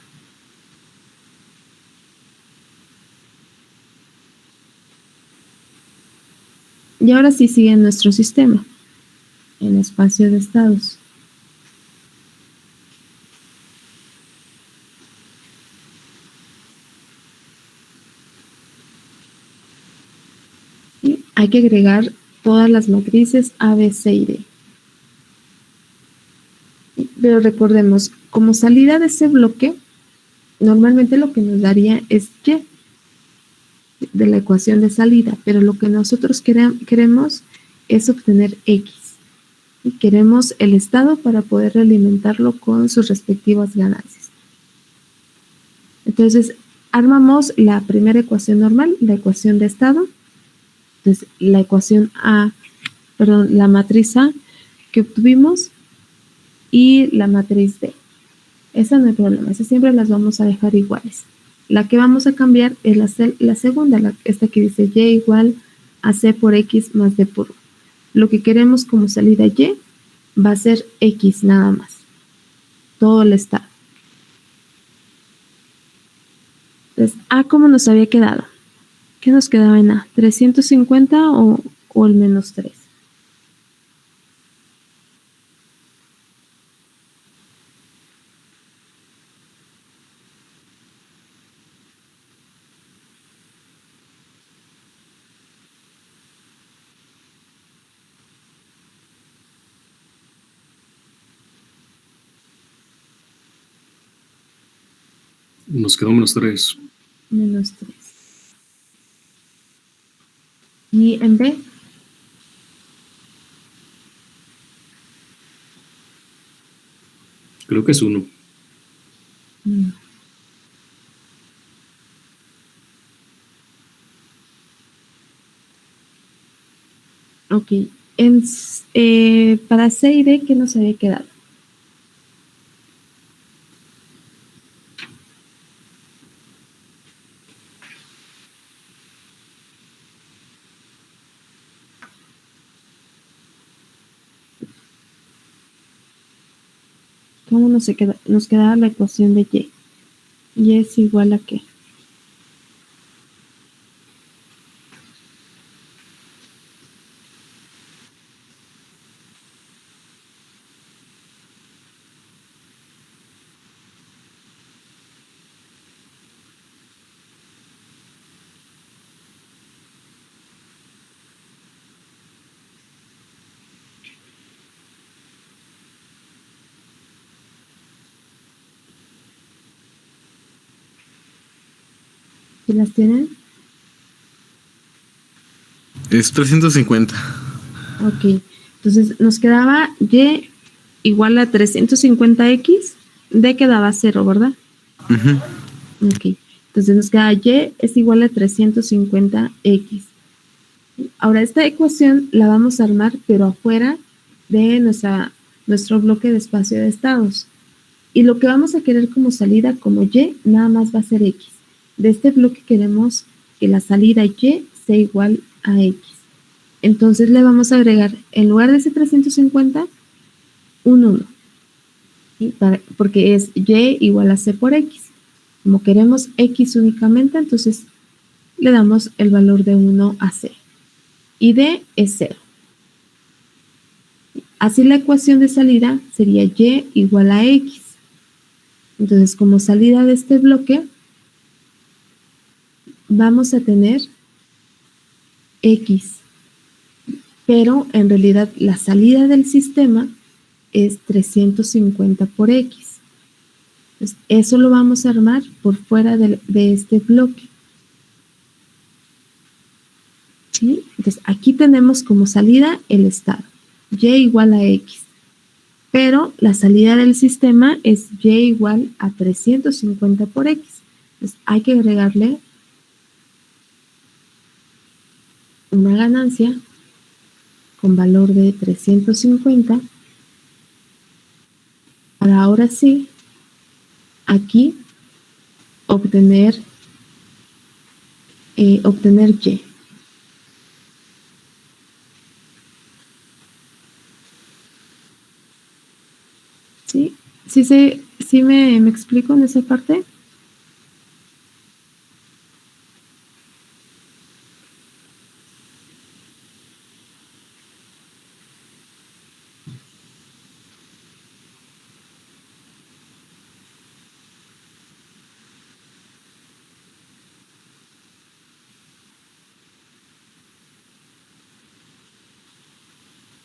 Y ahora sí sigue nuestro sistema, en espacio de estados. hay que agregar todas las matrices A, B, C y D. Pero recordemos, como salida de ese bloque, normalmente lo que nos daría es Y de la ecuación de salida, pero lo que nosotros queremos es obtener X. Y queremos el estado para poder realimentarlo con sus respectivas ganancias. Entonces, armamos la primera ecuación normal, la ecuación de estado. Entonces, la ecuación la matriz A que obtuvimos y la matriz D. Esa no hay problema, esas siempre las vamos a dejar iguales. La que vamos a cambiar es la segunda, esta que dice Y igual a C por X más D por U. Lo que queremos como salida Y va a ser X nada más. Todo el estado. Entonces, A, ¿cómo nos había quedado? ¿Qué nos quedaba en A? ¿350 o el menos 3? Nos quedó -3. Menos 3. ¿Y en B? Creo que es 1. No. Ok. Para C y D, ¿qué nos había quedado? ¿Cómo nos quedaba la ecuación de Y? Y es igual a ¿qué? ¿Sí las tienen? Es 350. Ok. Entonces nos quedaba Y igual a 350X. D quedaba 0, ¿verdad? Ujú. Ok. Entonces nos queda Y es igual a 350X. Ahora esta ecuación la vamos a armar pero afuera de nuestro bloque de espacio de estados. Y lo que vamos a querer como salida como Y nada más va a ser X. De este bloque queremos que la salida Y sea igual a X. Entonces le vamos a agregar en lugar de ese 350 un 1. ¿Sí? Porque es Y igual a C por X. Como queremos X únicamente, entonces le damos el valor de 1 a C. Y D es 0. Así la ecuación de salida sería Y igual a X. Entonces, como salida de este bloque, vamos a tener X. Pero en realidad la salida del sistema es 350 por X. Entonces, eso lo vamos a armar por fuera de este bloque. ¿Sí? Entonces, aquí tenemos como salida el estado, Y igual a X. Pero la salida del sistema es Y igual a 350 por X. Entonces, hay que agregarle una ganancia con valor de 350 para ahora sí, aquí, obtener Y. ¿Sí? ¿Sí me explico en esa parte?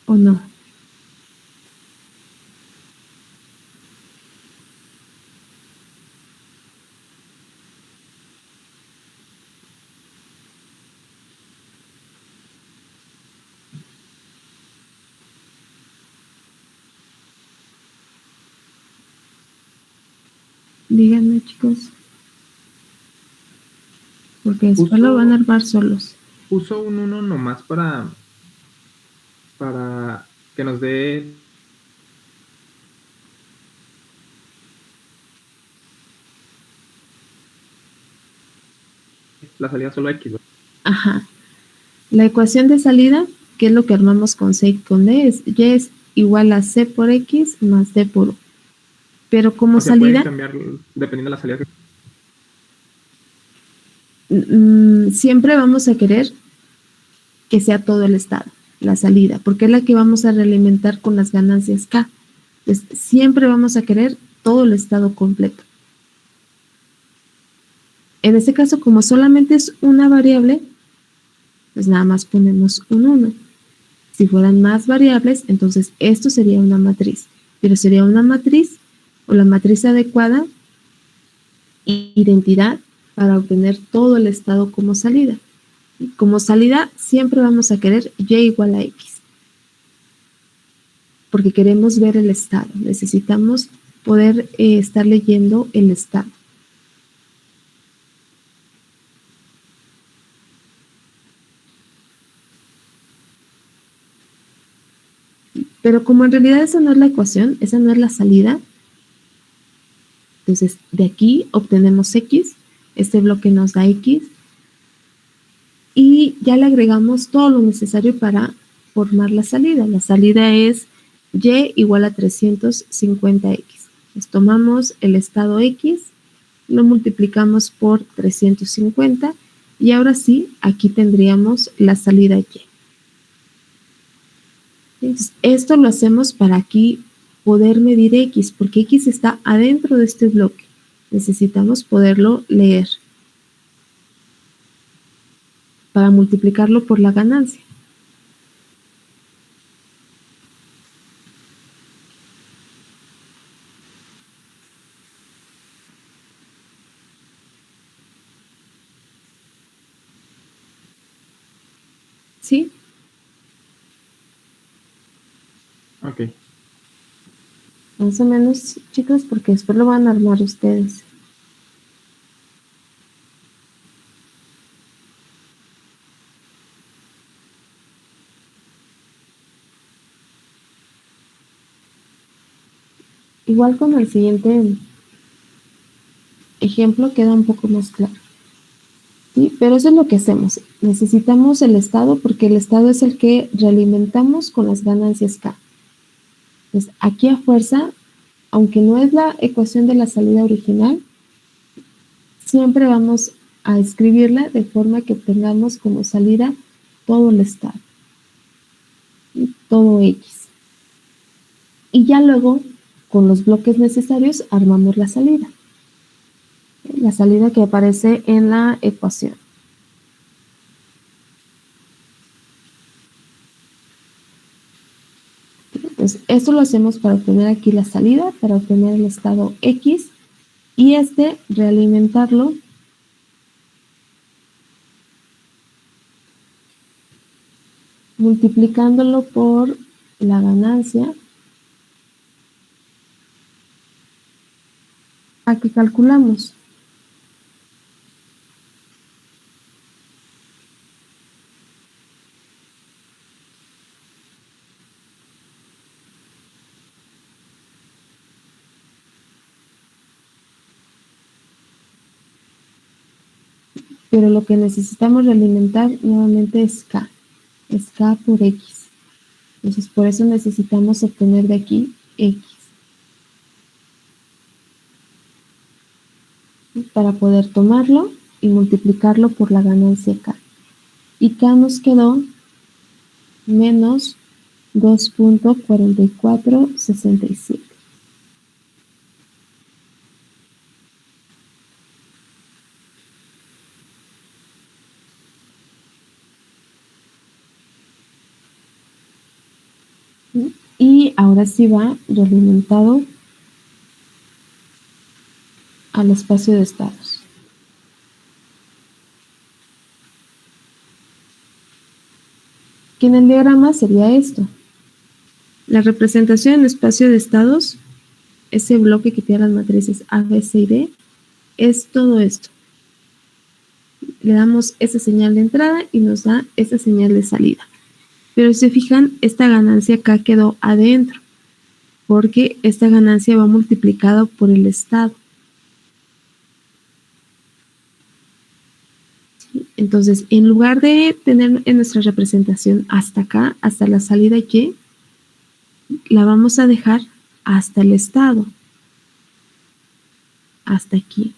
¿O no? Díganme, chicos. Porque después lo van a armar solos. Uso un 1 nomás para que nos dé la salida solo X. Ajá. La ecuación de salida, que es lo que armamos con C y con D, es Y es igual a C por X más D por U. Pero como O sea, pueden salida, cambiar dependiendo de la salida. siempre vamos a querer que sea todo el estado, la salida, porque es la que vamos a realimentar con las ganancias K. Entonces, siempre vamos a querer todo el estado completo. En este caso, como solamente es una variable, pues nada más ponemos un 1. Si fueran más variables, entonces esto sería una matriz, pero sería una matriz o la matriz adecuada, identidad, para obtener todo el estado como salida. Como salida siempre vamos a querer Y igual a X, porque queremos ver el estado, necesitamos poder estar leyendo el estado. Pero como en realidad esa no es la ecuación, esa no es la salida, entonces de aquí obtenemos X, este bloque nos da X, y ya le agregamos todo lo necesario para formar la salida. La salida es Y igual a 350X. Pues tomamos el estado X, lo multiplicamos por 350 y ahora sí, aquí tendríamos la salida Y. Entonces, esto lo hacemos para aquí poder medir X, porque X está adentro de este bloque. Necesitamos poderlo leer para multiplicarlo por la ganancia. ¿Sí? Ok. Más o menos, chicos, porque después lo van a armar ustedes. Igual con el siguiente ejemplo queda un poco más claro. ¿Sí? Pero eso es lo que hacemos. Necesitamos el estado porque el estado es el que realimentamos con las ganancias K. Entonces, aquí a fuerza, aunque no es la ecuación de la salida original, siempre vamos a escribirla de forma que obtengamos como salida todo el estado, ¿sí? Todo X. Y ya luego, con los bloques necesarios, armamos la salida. La salida que aparece en la ecuación. Entonces, esto lo hacemos para obtener aquí la salida, para obtener el estado X, y realimentarlo multiplicándolo por la ganancia a que calculamos. Pero lo que necesitamos realimentar nuevamente es K por X. Entonces, por eso necesitamos obtener de aquí X. Para poder tomarlo y multiplicarlo por la ganancia K. Y K nos quedó menos 2.4467. Y ahora sí va realimentado al espacio de estados. Que en el diagrama sería esto. La representación en espacio de estados, ese bloque que tiene las matrices A, B, C y D, es todo esto. Le damos esa señal de entrada y nos da esa señal de salida. Pero si se fijan, esta ganancia acá quedó adentro, porque esta ganancia va multiplicada por el estado. ¿Sí? Entonces, en lugar de tener en nuestra representación hasta acá, hasta la salida Y, la vamos a dejar hasta el estado, hasta aquí.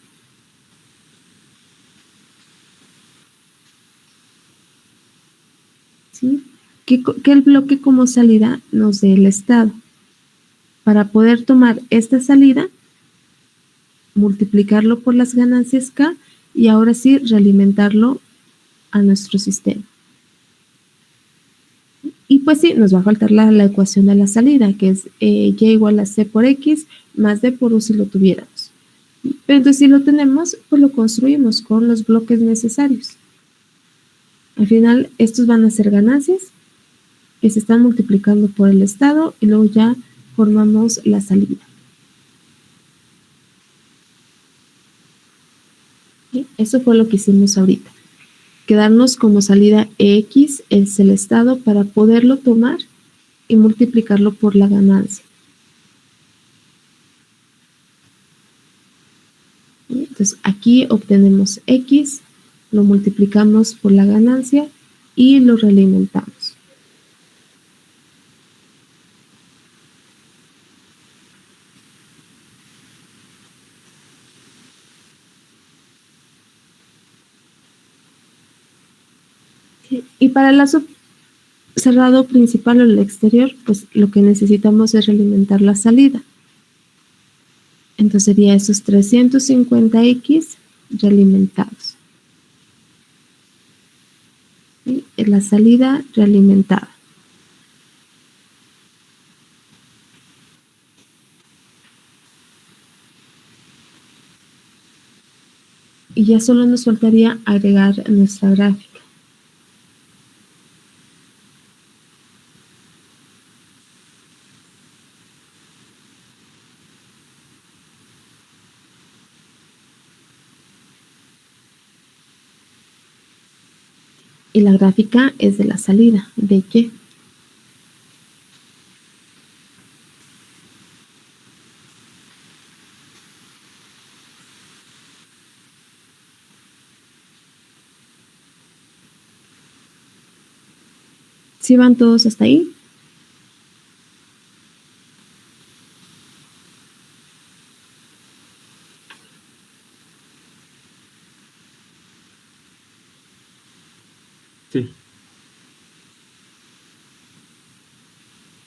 ¿Sí? Que el bloque como salida nos dé el estado. Para poder tomar esta salida, multiplicarlo por las ganancias K y ahora sí realimentarlo a nuestro sistema. Y pues sí, nos va a faltar la ecuación de la salida, que es Y igual a C por X más D por U si lo tuviéramos. Pero entonces si lo tenemos, pues lo construimos con los bloques necesarios. Al final, estos van a ser ganancias que se están multiplicando por el estado y luego ya formamos la salida. ¿Sí? Eso fue lo que hicimos ahorita. Quedarnos como salida X es el estado para poderlo tomar y multiplicarlo por la ganancia. ¿Sí? Entonces aquí obtenemos X, lo multiplicamos por la ganancia y lo realimentamos. Y para el lazo cerrado principal o el exterior, pues lo que necesitamos es realimentar la salida. Entonces sería esos 350X realimentados. ¿Sí? La salida realimentada. Y ya solo nos faltaría agregar nuestra gráfica. Y la gráfica es de la salida, de Y. ¿Sí van todos hasta ahí? Sí.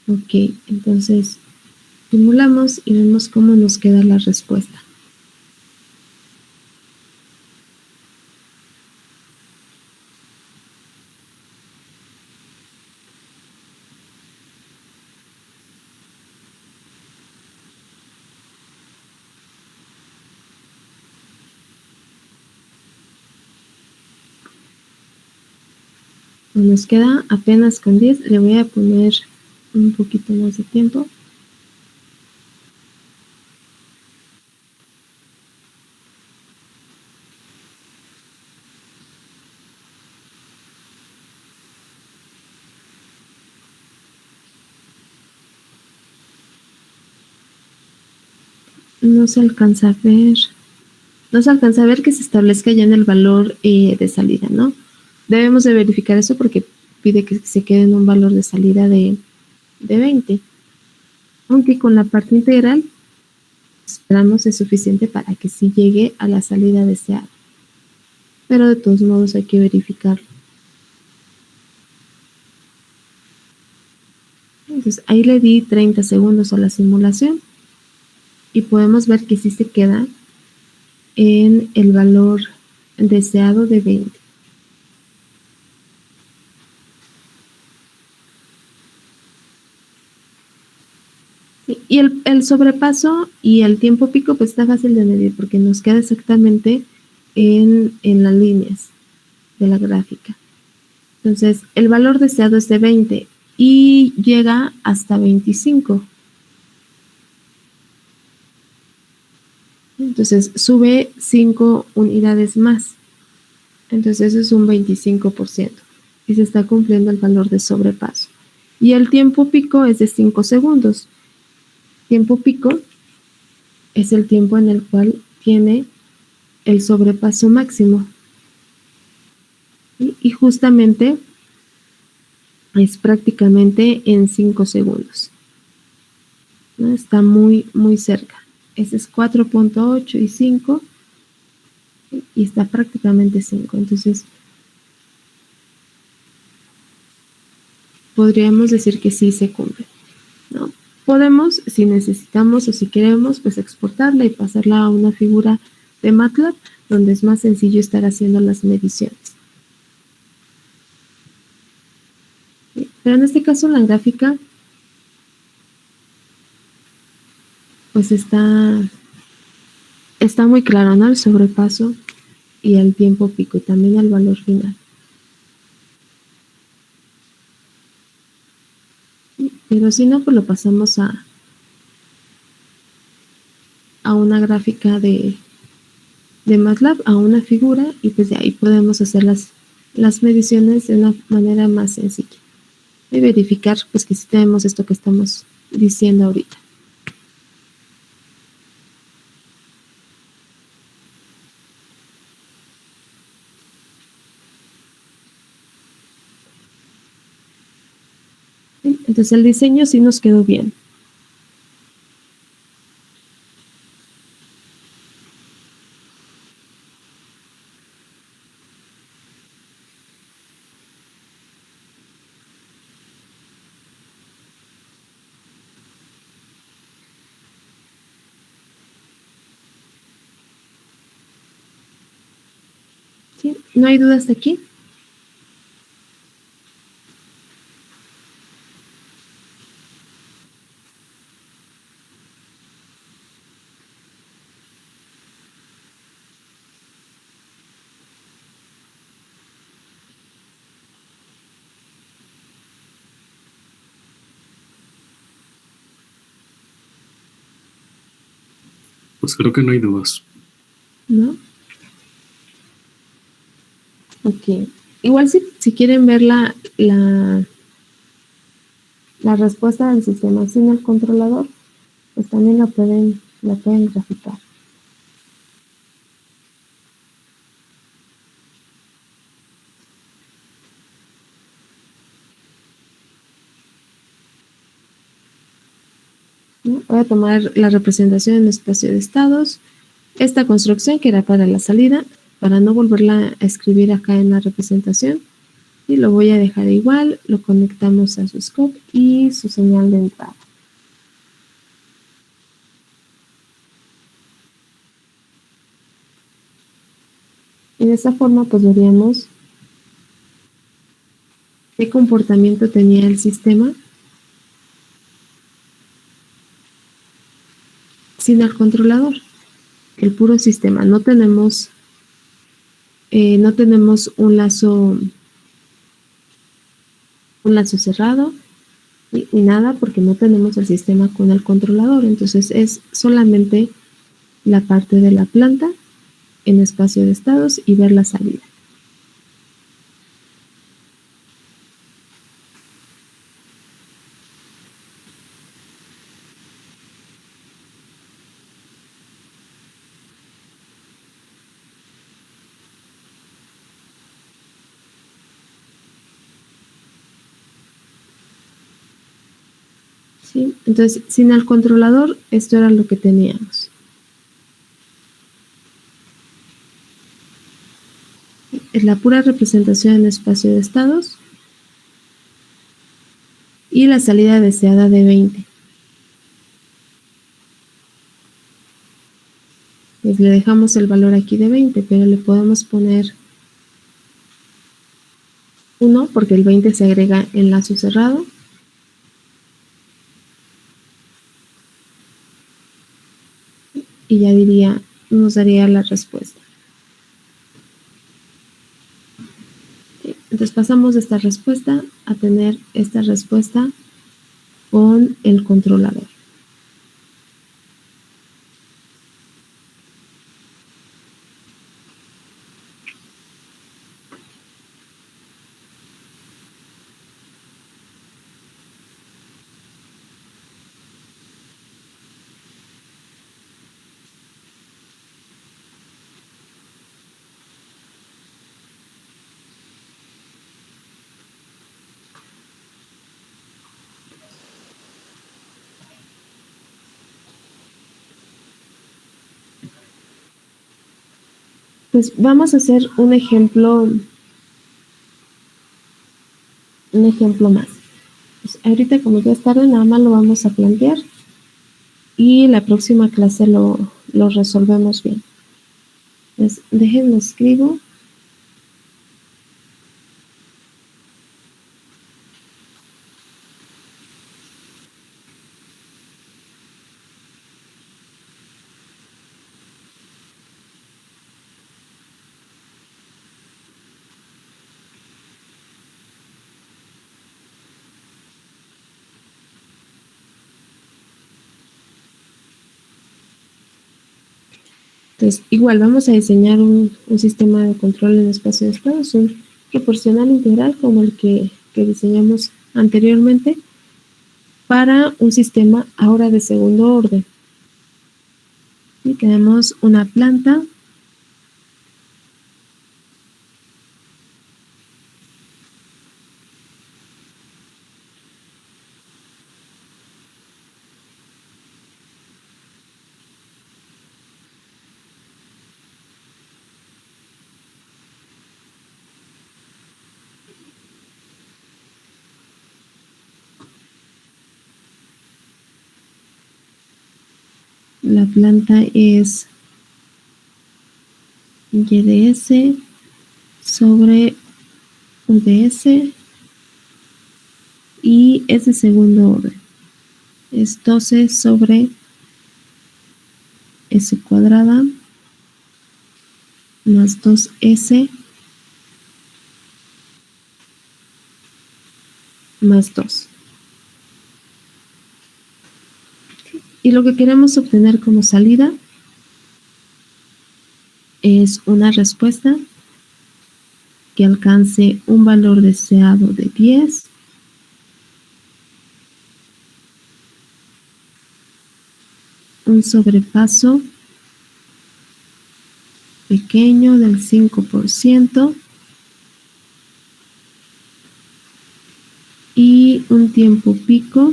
Ok, entonces simulamos y vemos cómo nos queda la respuesta. Nos queda apenas con 10, le voy a poner un poquito más de tiempo. No se alcanza a ver. No se alcanza a ver que se establezca ya en el valor de salida, ¿no? Debemos de verificar eso porque pide que se quede en un valor de salida de 20. Aunque con la parte integral esperamos es suficiente para que sí llegue a la salida deseada. Pero de todos modos hay que verificarlo. Entonces ahí le di 30 segundos a la simulación y podemos ver que sí se queda en el valor deseado de 20. Y el sobrepaso y el tiempo pico pues está fácil de medir porque nos queda exactamente en las líneas de la gráfica. Entonces, el valor deseado es de 20 y llega hasta 25. Entonces, sube 5 unidades más. Entonces, eso es un 25%. Y se está cumpliendo el valor de sobrepaso. Y el tiempo pico es de 5 segundos. Tiempo pico es el tiempo en el cual tiene el sobrepaso máximo. Y justamente es prácticamente en 5 segundos. ¿No? Está muy, muy cerca. Ese es 4.8 y 5 y está prácticamente 5. Entonces, podríamos decir que sí se cumple, ¿no? Podemos, si necesitamos o si queremos, pues exportarla y pasarla a una figura de MATLAB, donde es más sencillo estar haciendo las mediciones. Pero en este caso la gráfica pues está muy claro, ¿no? El sobrepaso y el tiempo pico y también el valor final. Pero si no, pues lo pasamos a una gráfica de MATLAB, a una figura, y pues de ahí podemos hacer las mediciones de una manera más sencilla. Y verificar pues que sí tenemos esto que estamos diciendo ahorita. Entonces el diseño sí nos quedó bien. ¿Sí? ¿No hay dudas aquí? Pues creo que no hay dudas. ¿No? Ok. Igual si quieren ver la respuesta del sistema sin el controlador, pues también la pueden graficar. ¿No? Voy a tomar la representación en espacio de estados. Esta construcción que era para la salida, para no volverla a escribir acá en la representación. Y lo voy a dejar igual, lo conectamos a su scope y su señal de entrada. Y de esa forma pues veríamos qué comportamiento tenía el sistema sin el controlador, el puro sistema. No tenemos un lazo cerrado ni nada porque no tenemos el sistema con el controlador. Entonces es solamente la parte de la planta en espacio de estados y ver la salida. ¿Sí? Entonces, sin el controlador, esto era lo que teníamos. Es la pura representación en espacio de estados y la salida deseada de 20. Pues le dejamos el valor aquí de 20, pero le podemos poner 1 porque el 20 se agrega en lazo cerrado. y ya nos daría la respuesta. Entonces pasamos de esta respuesta a tener esta respuesta con el controlador. Pues vamos a hacer un ejemplo más. Pues ahorita, como ya es tarde, nada más lo vamos a plantear y la próxima clase lo resolvemos bien. Entonces, déjenme escribo. Entonces, igual vamos a diseñar un sistema de control en espacio de estados, un proporcional integral como el que diseñamos anteriormente, para un sistema ahora de segundo orden. Y tenemos una planta la planta es YDS sobre VS y es de segundo orden. Es 12 sobre S cuadrada más 2S más 2. Y lo que queremos obtener como salida es una respuesta que alcance un valor deseado de 10, un sobrepaso pequeño del 5% y un tiempo pico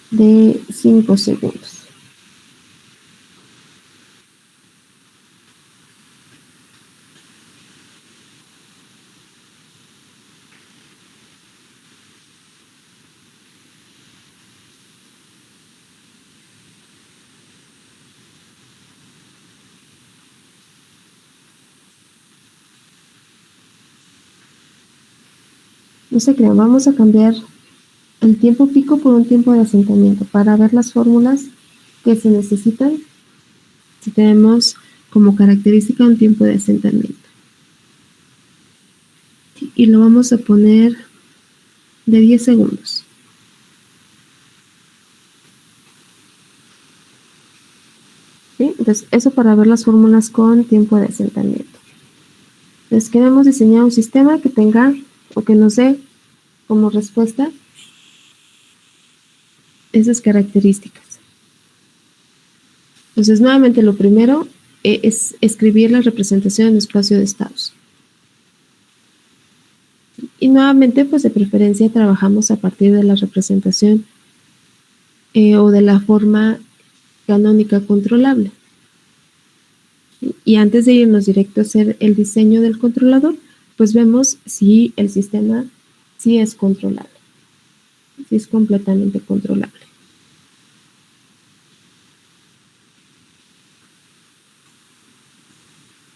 de 5 segundos. No se crean, vamos a cambiar el tiempo pico por un tiempo de asentamiento para ver las fórmulas que se necesitan si tenemos como característica un tiempo de asentamiento. Y lo vamos a poner de 10 segundos. ¿Sí? Entonces, eso para ver las fórmulas con tiempo de asentamiento. Entonces, queremos diseñar un sistema que tenga o que nos dé como respuesta esas características. Entonces, nuevamente lo primero es escribir la representación en espacio de estados. Y nuevamente, pues de preferencia trabajamos a partir de la representación o de la forma canónica controlable. Y antes de irnos directo a hacer el diseño del controlador, pues vemos si el sistema sí es controlable, si es completamente controlable.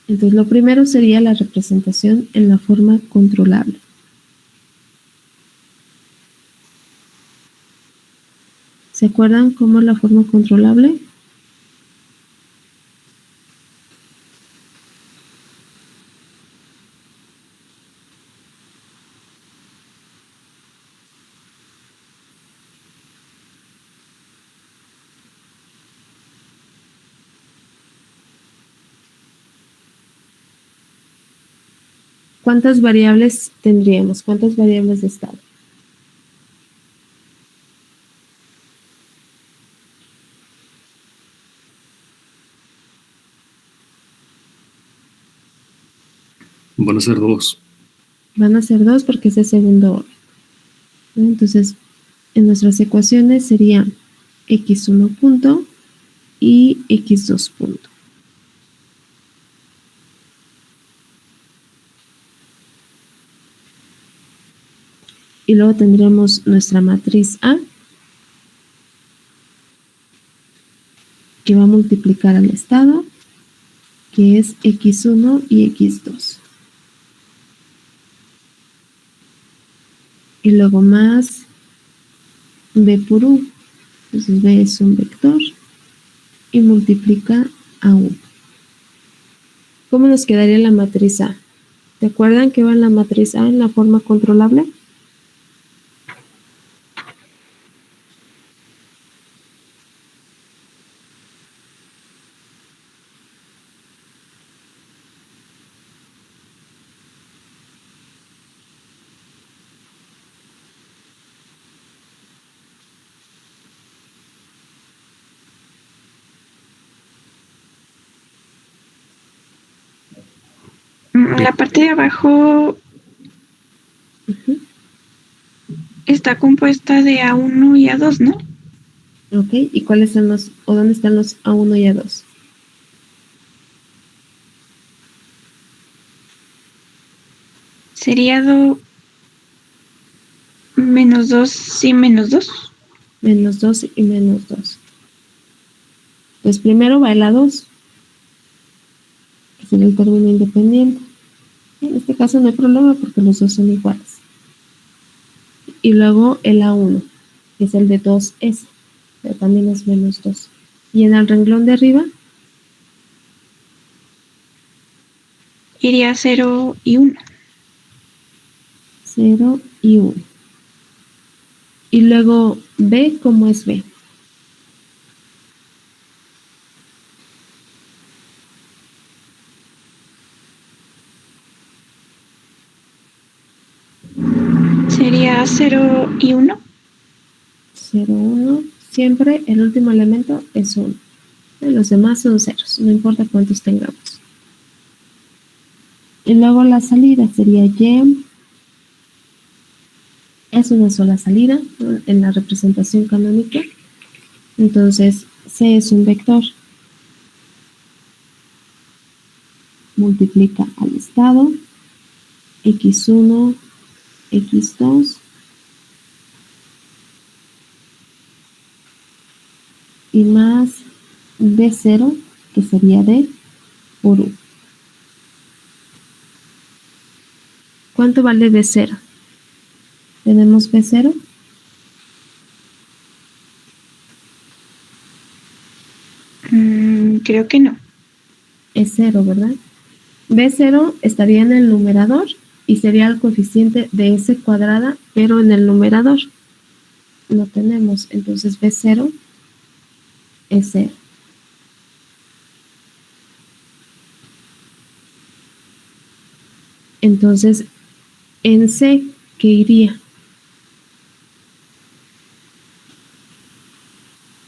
Entonces, lo primero sería la representación en la forma controlable. ¿Se acuerdan cómo es la forma controlable? ¿Cuántas variables tendríamos? ¿Cuántas variables de estado? Van a ser 2. Van a ser 2 porque es de segundo orden. Entonces, en nuestras ecuaciones serían x1 punto y x2 punto. Y luego tendremos nuestra matriz A, que va a multiplicar al estado, que es x1 y x2. Y luego más b por u. Entonces b es un vector y multiplica a 1. ¿Cómo nos quedaría la matriz A? ¿Se acuerdan que va en la matriz A en la forma controlable? La parte de abajo está compuesta de A1 y A2, ¿no? Ok, ¿y cuáles son los, o dónde están los A1 y A2? Sería menos 2 y menos 2. Menos 2 y menos 2. Pues primero va el A2, que sería el término independiente. En este caso no hay problema porque los dos son iguales. Y luego el A1, que es el de 2S, pero también es menos 2. Y en el renglón de arriba, Iría 0 y 1. 0 y 1. Y luego B, ¿cómo es B? Sería 0 y 1. 0, 1. Siempre el último elemento es 1. Los demás son ceros, no importa cuántos tengamos. Y luego la salida sería Y. Es una sola salida, ¿no?, en la representación canónica. Entonces, C es un vector. Multiplica al estado, x1, x2, y más b0, que sería d por u. ¿Cuánto vale b0? ¿Tenemos b0? Creo que no. Es 0, ¿verdad? b0 estaría en el numerador y sería el coeficiente de s cuadrada, pero en el numerador no tenemos, entonces b0 es 0. Entonces, en C, ¿qué iría?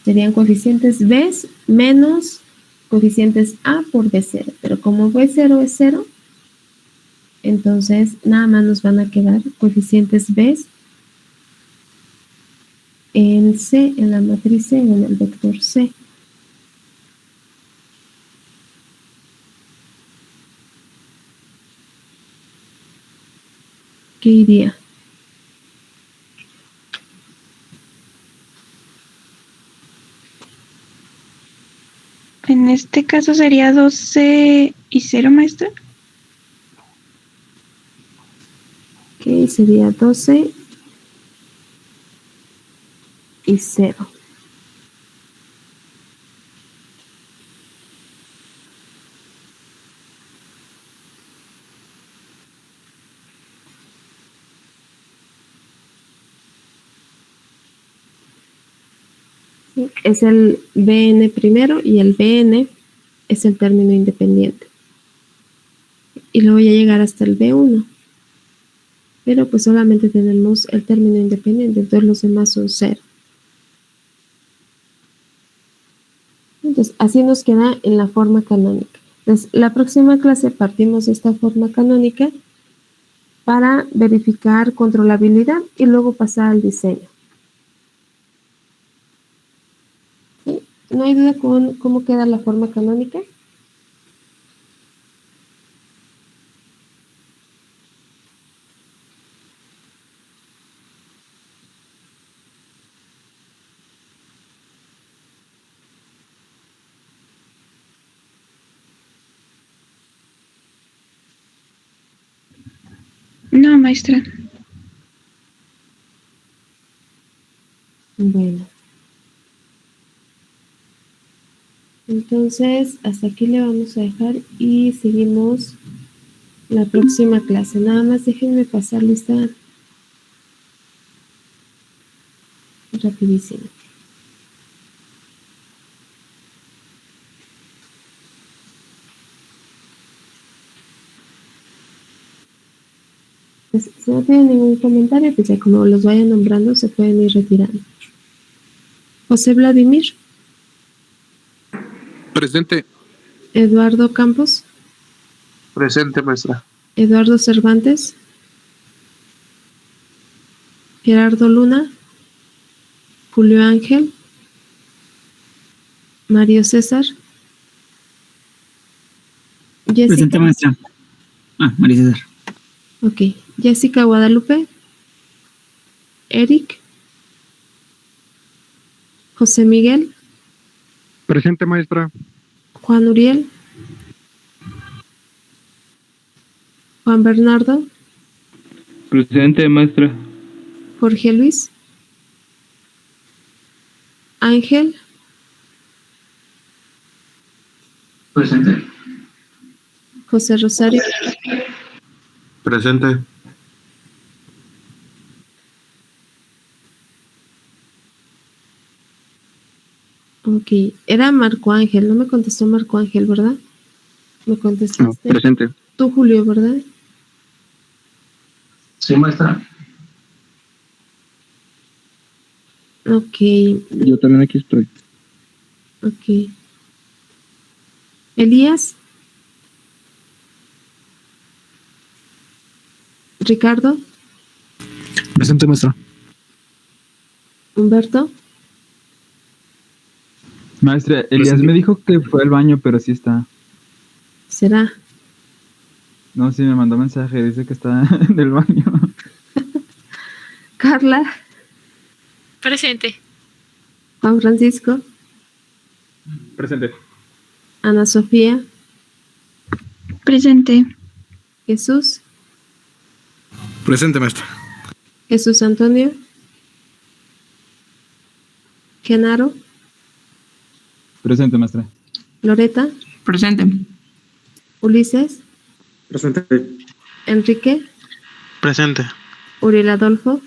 Serían coeficientes B menos coeficientes A por B0. Pero como B0 es 0, entonces nada más nos van a quedar coeficientes B en C, en la matriz C, en el vector C. ¿Qué iría? En este caso sería 12 y 0, maestra. Ok, sería 12 y 0. ¿Sí? Es el BN primero y el BN es el término independiente. Y luego ya llegar hasta el B1. Pero pues solamente tenemos el término independiente, entonces los demás son 0. Entonces, así nos queda en la forma canónica. Entonces, la próxima clase partimos de esta forma canónica para verificar controlabilidad y luego pasar al diseño. ¿Sí? ¿No hay duda con cómo queda la forma canónica? No, maestra. Bueno. Entonces, hasta aquí le vamos a dejar y seguimos la próxima clase. Nada más déjenme pasar lista rapidísimo. Pues, si no tienen ningún comentario, pues ya como los vayan nombrando, se pueden ir retirando. José Vladimir. Presente. Eduardo Campos. Presente, maestra. Eduardo Cervantes. Gerardo Luna. Julio Ángel. Mario César. Jessica. Presente, maestra. María César. Ok. Jessica Guadalupe. Eric. José Miguel. Presente, maestra. Juan Uriel. Juan Bernardo. Presente, maestra. Jorge Luis. Ángel. Presente. José Rosario. Presente. Ok, era Marco Ángel, no me contestó Marco Ángel, ¿verdad? Me contestaste. Presente. Tú, Julio, ¿verdad? Sí, maestra. Ok, Yo también aquí estoy. ok. Elías. Ricardo. Presente, maestra. Humberto. Maestra, Elías me dijo que fue al baño, pero sí está. ¿Será? No, sí me mandó mensaje, dice que está en el baño. Carla. Presente. Juan Francisco. Presente. Ana Sofía. Presente. Jesús. Presente, maestra. Jesús Antonio. Genaro. Presente, maestra. Loreta. Presente. Ulises. Presente. Enrique. Presente. Uriel Adolfo.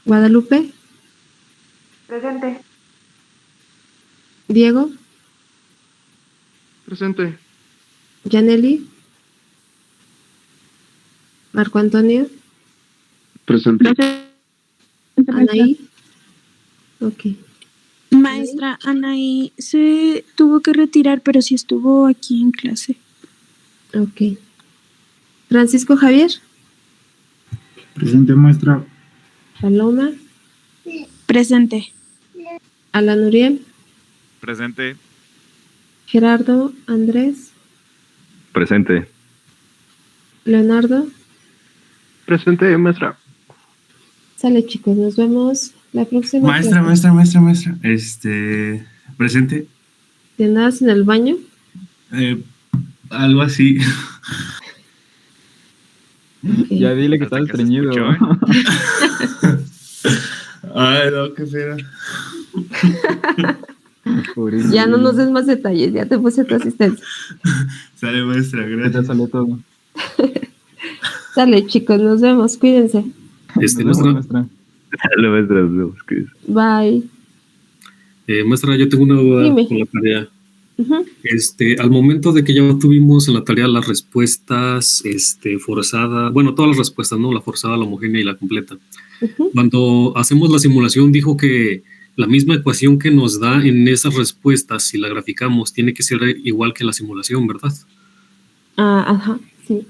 Guadalupe. Presente. Diego. Presente. Yaneli. Marco Antonio. Presente. Anaí. Ok. Maestra, Anaí se tuvo que retirar, pero sí estuvo aquí en clase. Ok. Francisco Javier. Presente, maestra. Paloma. Presente. Alan Uriel. Presente. Gerardo Andrés. Presente. Leonardo. Presente, maestra. Sale, chicos, nos vemos la próxima Maestra, clase. maestra. Presente. ¿Te andas en el baño? Algo así. Ok. Ya dile que Hasta estás que se estreñido. escuchó, ¿eh? Ay, no, qué pena. Pobrecillo. Ya no nos des más detalles, ya te puse tu asistencia. Sale, maestra, Ya te gracias. salió todo. Sale, chicos, nos vemos, cuídense. Nos vemos, Maestra, maestra. Dale, maestra, nos vemos, que es. Bye. Maestra, yo tengo una duda Dime. con la tarea. Ujú. Al momento de que ya tuvimos en la tarea las respuestas, forzada, bueno, todas las respuestas, ¿no? La forzada, la homogénea y la completa. Ujú. Cuando hacemos la simulación, dijo que la misma ecuación que nos da en esas respuestas, si la graficamos, tiene que ser igual que la simulación, ¿verdad? Ajá, sí.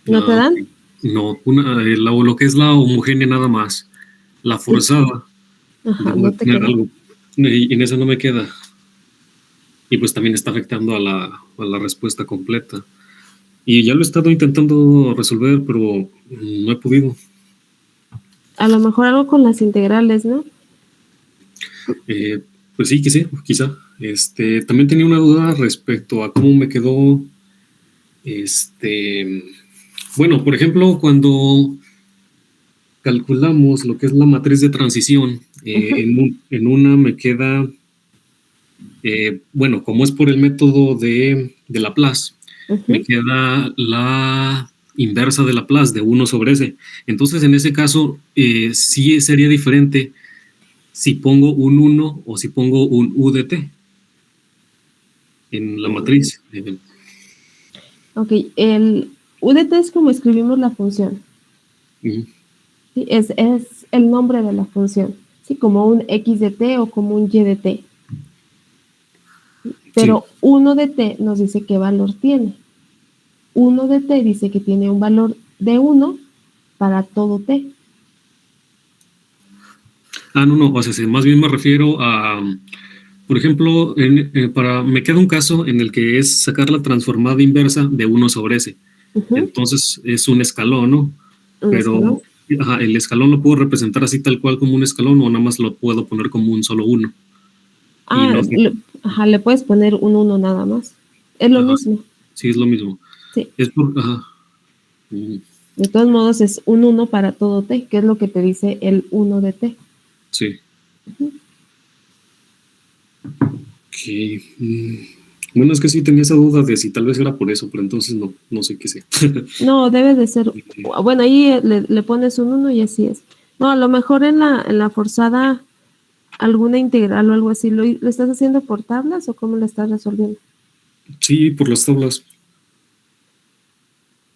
¿No te Ah, dan? No, lo que es la homogénea nada más. La forzada, Ajá, debo no de te tener queda. algo. Y en esa no me queda. Y pues también está afectando a la respuesta completa. Y ya lo he estado intentando resolver, pero no he podido. A lo mejor algo con las integrales, ¿no? Pues sí, quizá. También tenía una duda respecto a cómo me quedó. Bueno, por ejemplo, cuando calculamos lo que es la matriz de transición, en una me queda, bueno, como es por el método de Laplace, me queda la inversa de Laplace, de 1 sobre S. Entonces, en ese caso, sí sería diferente si pongo un 1 o si pongo un U de t en la matriz. Ok, el UDT es como escribimos la función. Ujú. ¿Sí? Es el nombre de la función. ¿Sí? Como un X de t o como un Y de t. Pero 1 de t nos dice qué valor tiene. 1 de t dice que tiene un valor de 1 para todo t. No, o sea, sí, más bien me refiero a, por ejemplo, me queda un caso en el que es sacar la transformada inversa de 1 sobre S. Entonces es un escalón, ¿no? Pero ajá, el escalón lo puedo representar así tal cual como un escalón o nada más lo puedo poner como un solo 1. Le puedes poner un 1 nada más. Es lo mismo. Sí, es lo mismo. Sí. Ajá. De todos modos es un 1 para todo t, que es lo que te dice el 1 de t. Sí. Ok. Bueno, es que sí tenía esa duda de si tal vez era por eso, pero entonces no sé qué sé. No, debe de ser. Bueno, ahí le pones un 1 y así es. No, a lo mejor en la forzada alguna integral o algo así. ¿Lo estás haciendo por tablas o cómo lo estás resolviendo? Sí, por las tablas.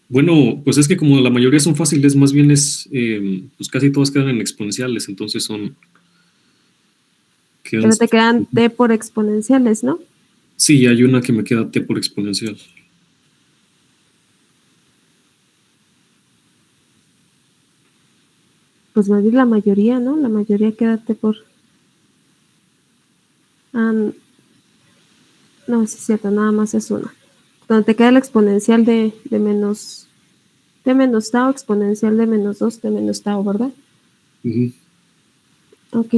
Bueno, pues es que como la mayoría son fáciles, más bien pues casi todas quedan en exponenciales, entonces Pero te quedan t por exponenciales, ¿no? Sí, hay una que me queda t por exponencial. Pues más bien la mayoría, ¿no? La mayoría queda t por... no, sí es cierto, nada más es una. Donde te queda el exponencial de menos... t menos tau, exponencial de menos 2, t menos tau, ¿verdad? Ok.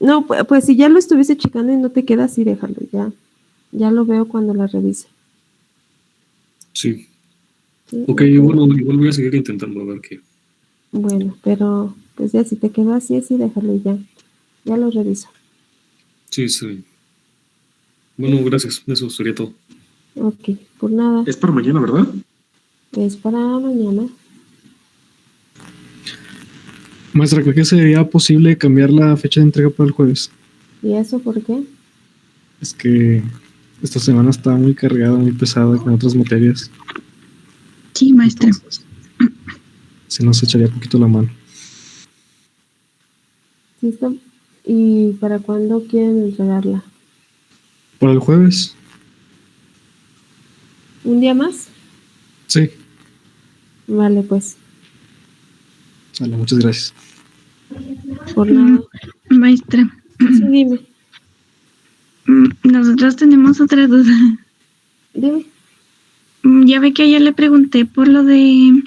No, pues si ya lo estuviese checando y no te queda así, déjalo, ya lo veo cuando la revise. Sí. ¿Sí? Ok, bueno, igual voy a seguir intentando a ver qué. Bueno, pero pues ya si te quedó así, déjalo y ya lo reviso. Sí. Bueno, gracias, eso sería todo. Ok, por nada. Es para mañana, ¿verdad? Es para mañana. Maestra, ¿cree que sería posible cambiar la fecha de entrega para el jueves? ¿Y eso por qué? Es que esta semana está muy cargada, muy pesada con otras materias. Sí, maestra. Entonces, se nos echaría poquito la mano. ¿Sí está? ¿Y para cuándo quieren entregarla? ¿Para el jueves? ¿Un día más? Sí. Vale, pues. Vale, muchas gracias. Por nada. Maestra. Sí, dime. Nosotros tenemos otra duda. Dime. Ya ve que ayer le pregunté por lo de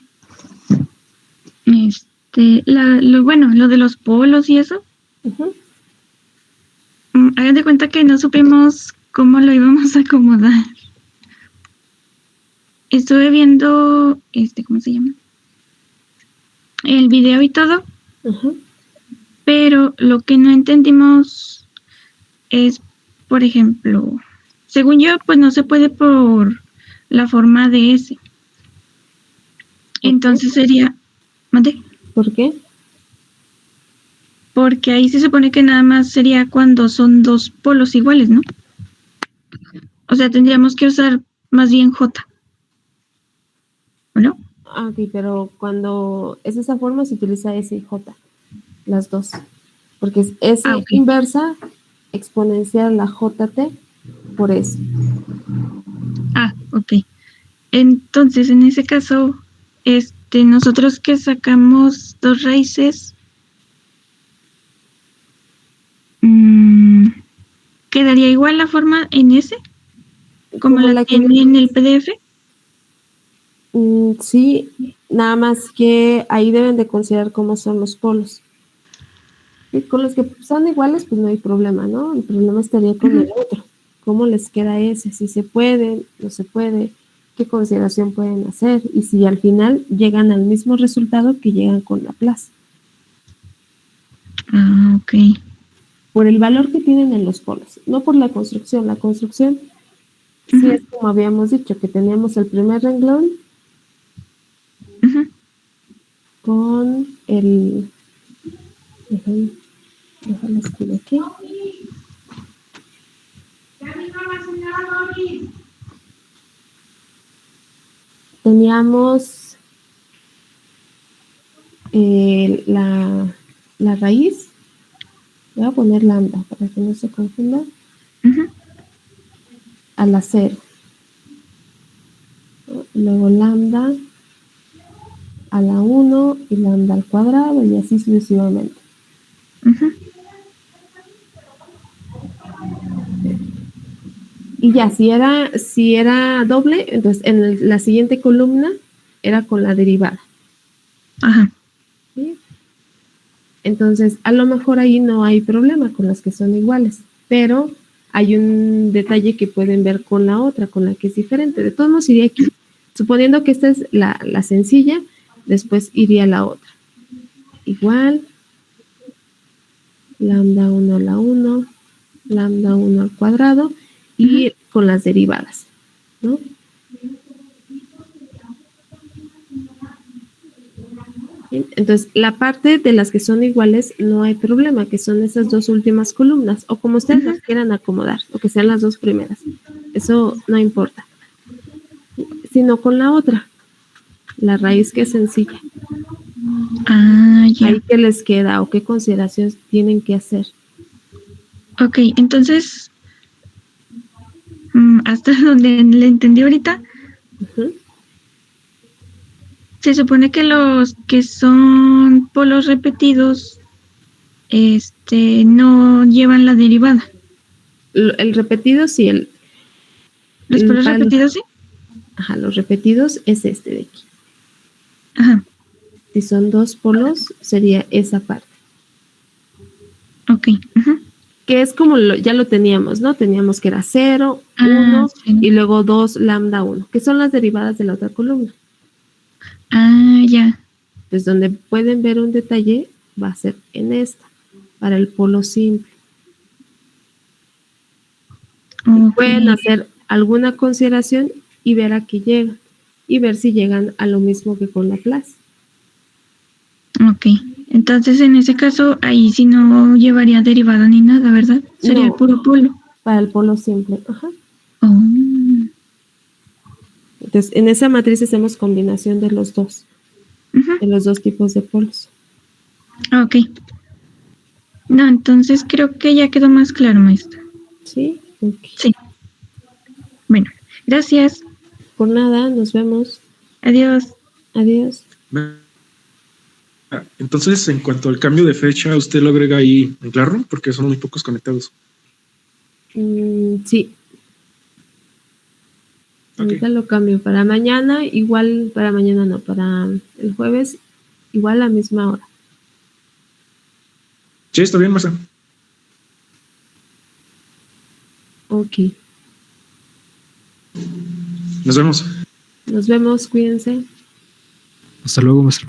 lo de los polos y eso. Hagan de cuenta que no supimos cómo lo íbamos a acomodar. Estuve viendo, ¿cómo se llama? El video y todo. Pero lo que no entendimos es, por ejemplo, según yo, pues no se puede por la forma de S. Entonces sería... ¿Mande? ¿Por qué? Porque ahí se supone que nada más sería cuando son dos polos iguales, ¿no? O sea, tendríamos que usar más bien J. ¿O no? Ah, ok, pero cuando es esa forma se utiliza S y J, las dos. Porque es S Okay. inversa exponencial a JT por S. Ok. Entonces, en ese caso, nosotros que sacamos dos raíces, ¿quedaría igual la forma en S? ¿Como la tiene en el PDF? Sí, nada más que ahí deben de considerar cómo son los polos. Y con los que son iguales, pues no hay problema, ¿no? El problema estaría con el otro. ¿Cómo les queda ese? Si se puede, no se puede, qué consideración pueden hacer y si al final llegan al mismo resultado que llegan con Laplace. Ok. Por el valor que tienen en los polos, no por la construcción. La construcción sí es como habíamos dicho, que teníamos el primer renglón con el... Déjame escribir aquí. Teníamos la raíz. Voy a poner lambda para que no se confunda. A la 0. Luego lambda a la 1 y lambda al cuadrado y así sucesivamente. Y ya, si era doble, entonces en la siguiente columna era con la derivada. Ajá. ¿Sí? Entonces, a lo mejor ahí no hay problema con las que son iguales, pero hay un detalle que pueden ver con la otra, con la que es diferente. De todos modos iría aquí. Suponiendo que esta es la sencilla, después iría la otra. Igual, lambda 1 a la 1, lambda 1 al cuadrado, y con las derivadas, ¿no? Bien, entonces, la parte de las que son iguales no hay problema, que son esas dos últimas columnas, o como ustedes las quieran acomodar, o que sean las dos primeras. Eso no importa. Sino con la otra, la raíz que es sencilla. Ya. Ahí que les queda, o qué consideraciones tienen que hacer. Ok, entonces, hasta donde le entendí ahorita, se supone que los que son polos repetidos, no llevan la derivada. El repetido sí, ¿Los polos repetidos sí? Ajá, los repetidos es este de aquí. Ajá. Si son dos polos, sería esa parte. Ok. Que es como ya lo teníamos, ¿no? Teníamos que era 0, 1 sí. y luego 2 lambda 1, que son las derivadas de la otra columna. Ya. Pues donde pueden ver un detalle va a ser en esta, para el polo simple. Okay. Pueden hacer alguna consideración y ver a qué llegan, y ver si llegan a lo mismo que con Laplace. Ok, entonces en ese caso ahí sí no llevaría derivada ni nada, ¿verdad? Sería el puro polo. Para el polo simple, ajá. Oh. Entonces, en esa matriz hacemos combinación de los dos, de los dos tipos de polos. Ok. No, entonces creo que ya quedó más claro, maestra. ¿Sí? Okay. Sí. Bueno, gracias. Por nada, nos vemos. Adiós. Adiós. Entonces, en cuanto al cambio de fecha, ¿usted lo agrega ahí en Classroom? Porque son muy pocos conectados. Sí. Ahorita lo cambio para mañana, igual para mañana no, para el jueves, igual a la misma hora. Sí, está bien, maestra. Ok. Nos vemos. Nos vemos, cuídense. Hasta luego, maestra.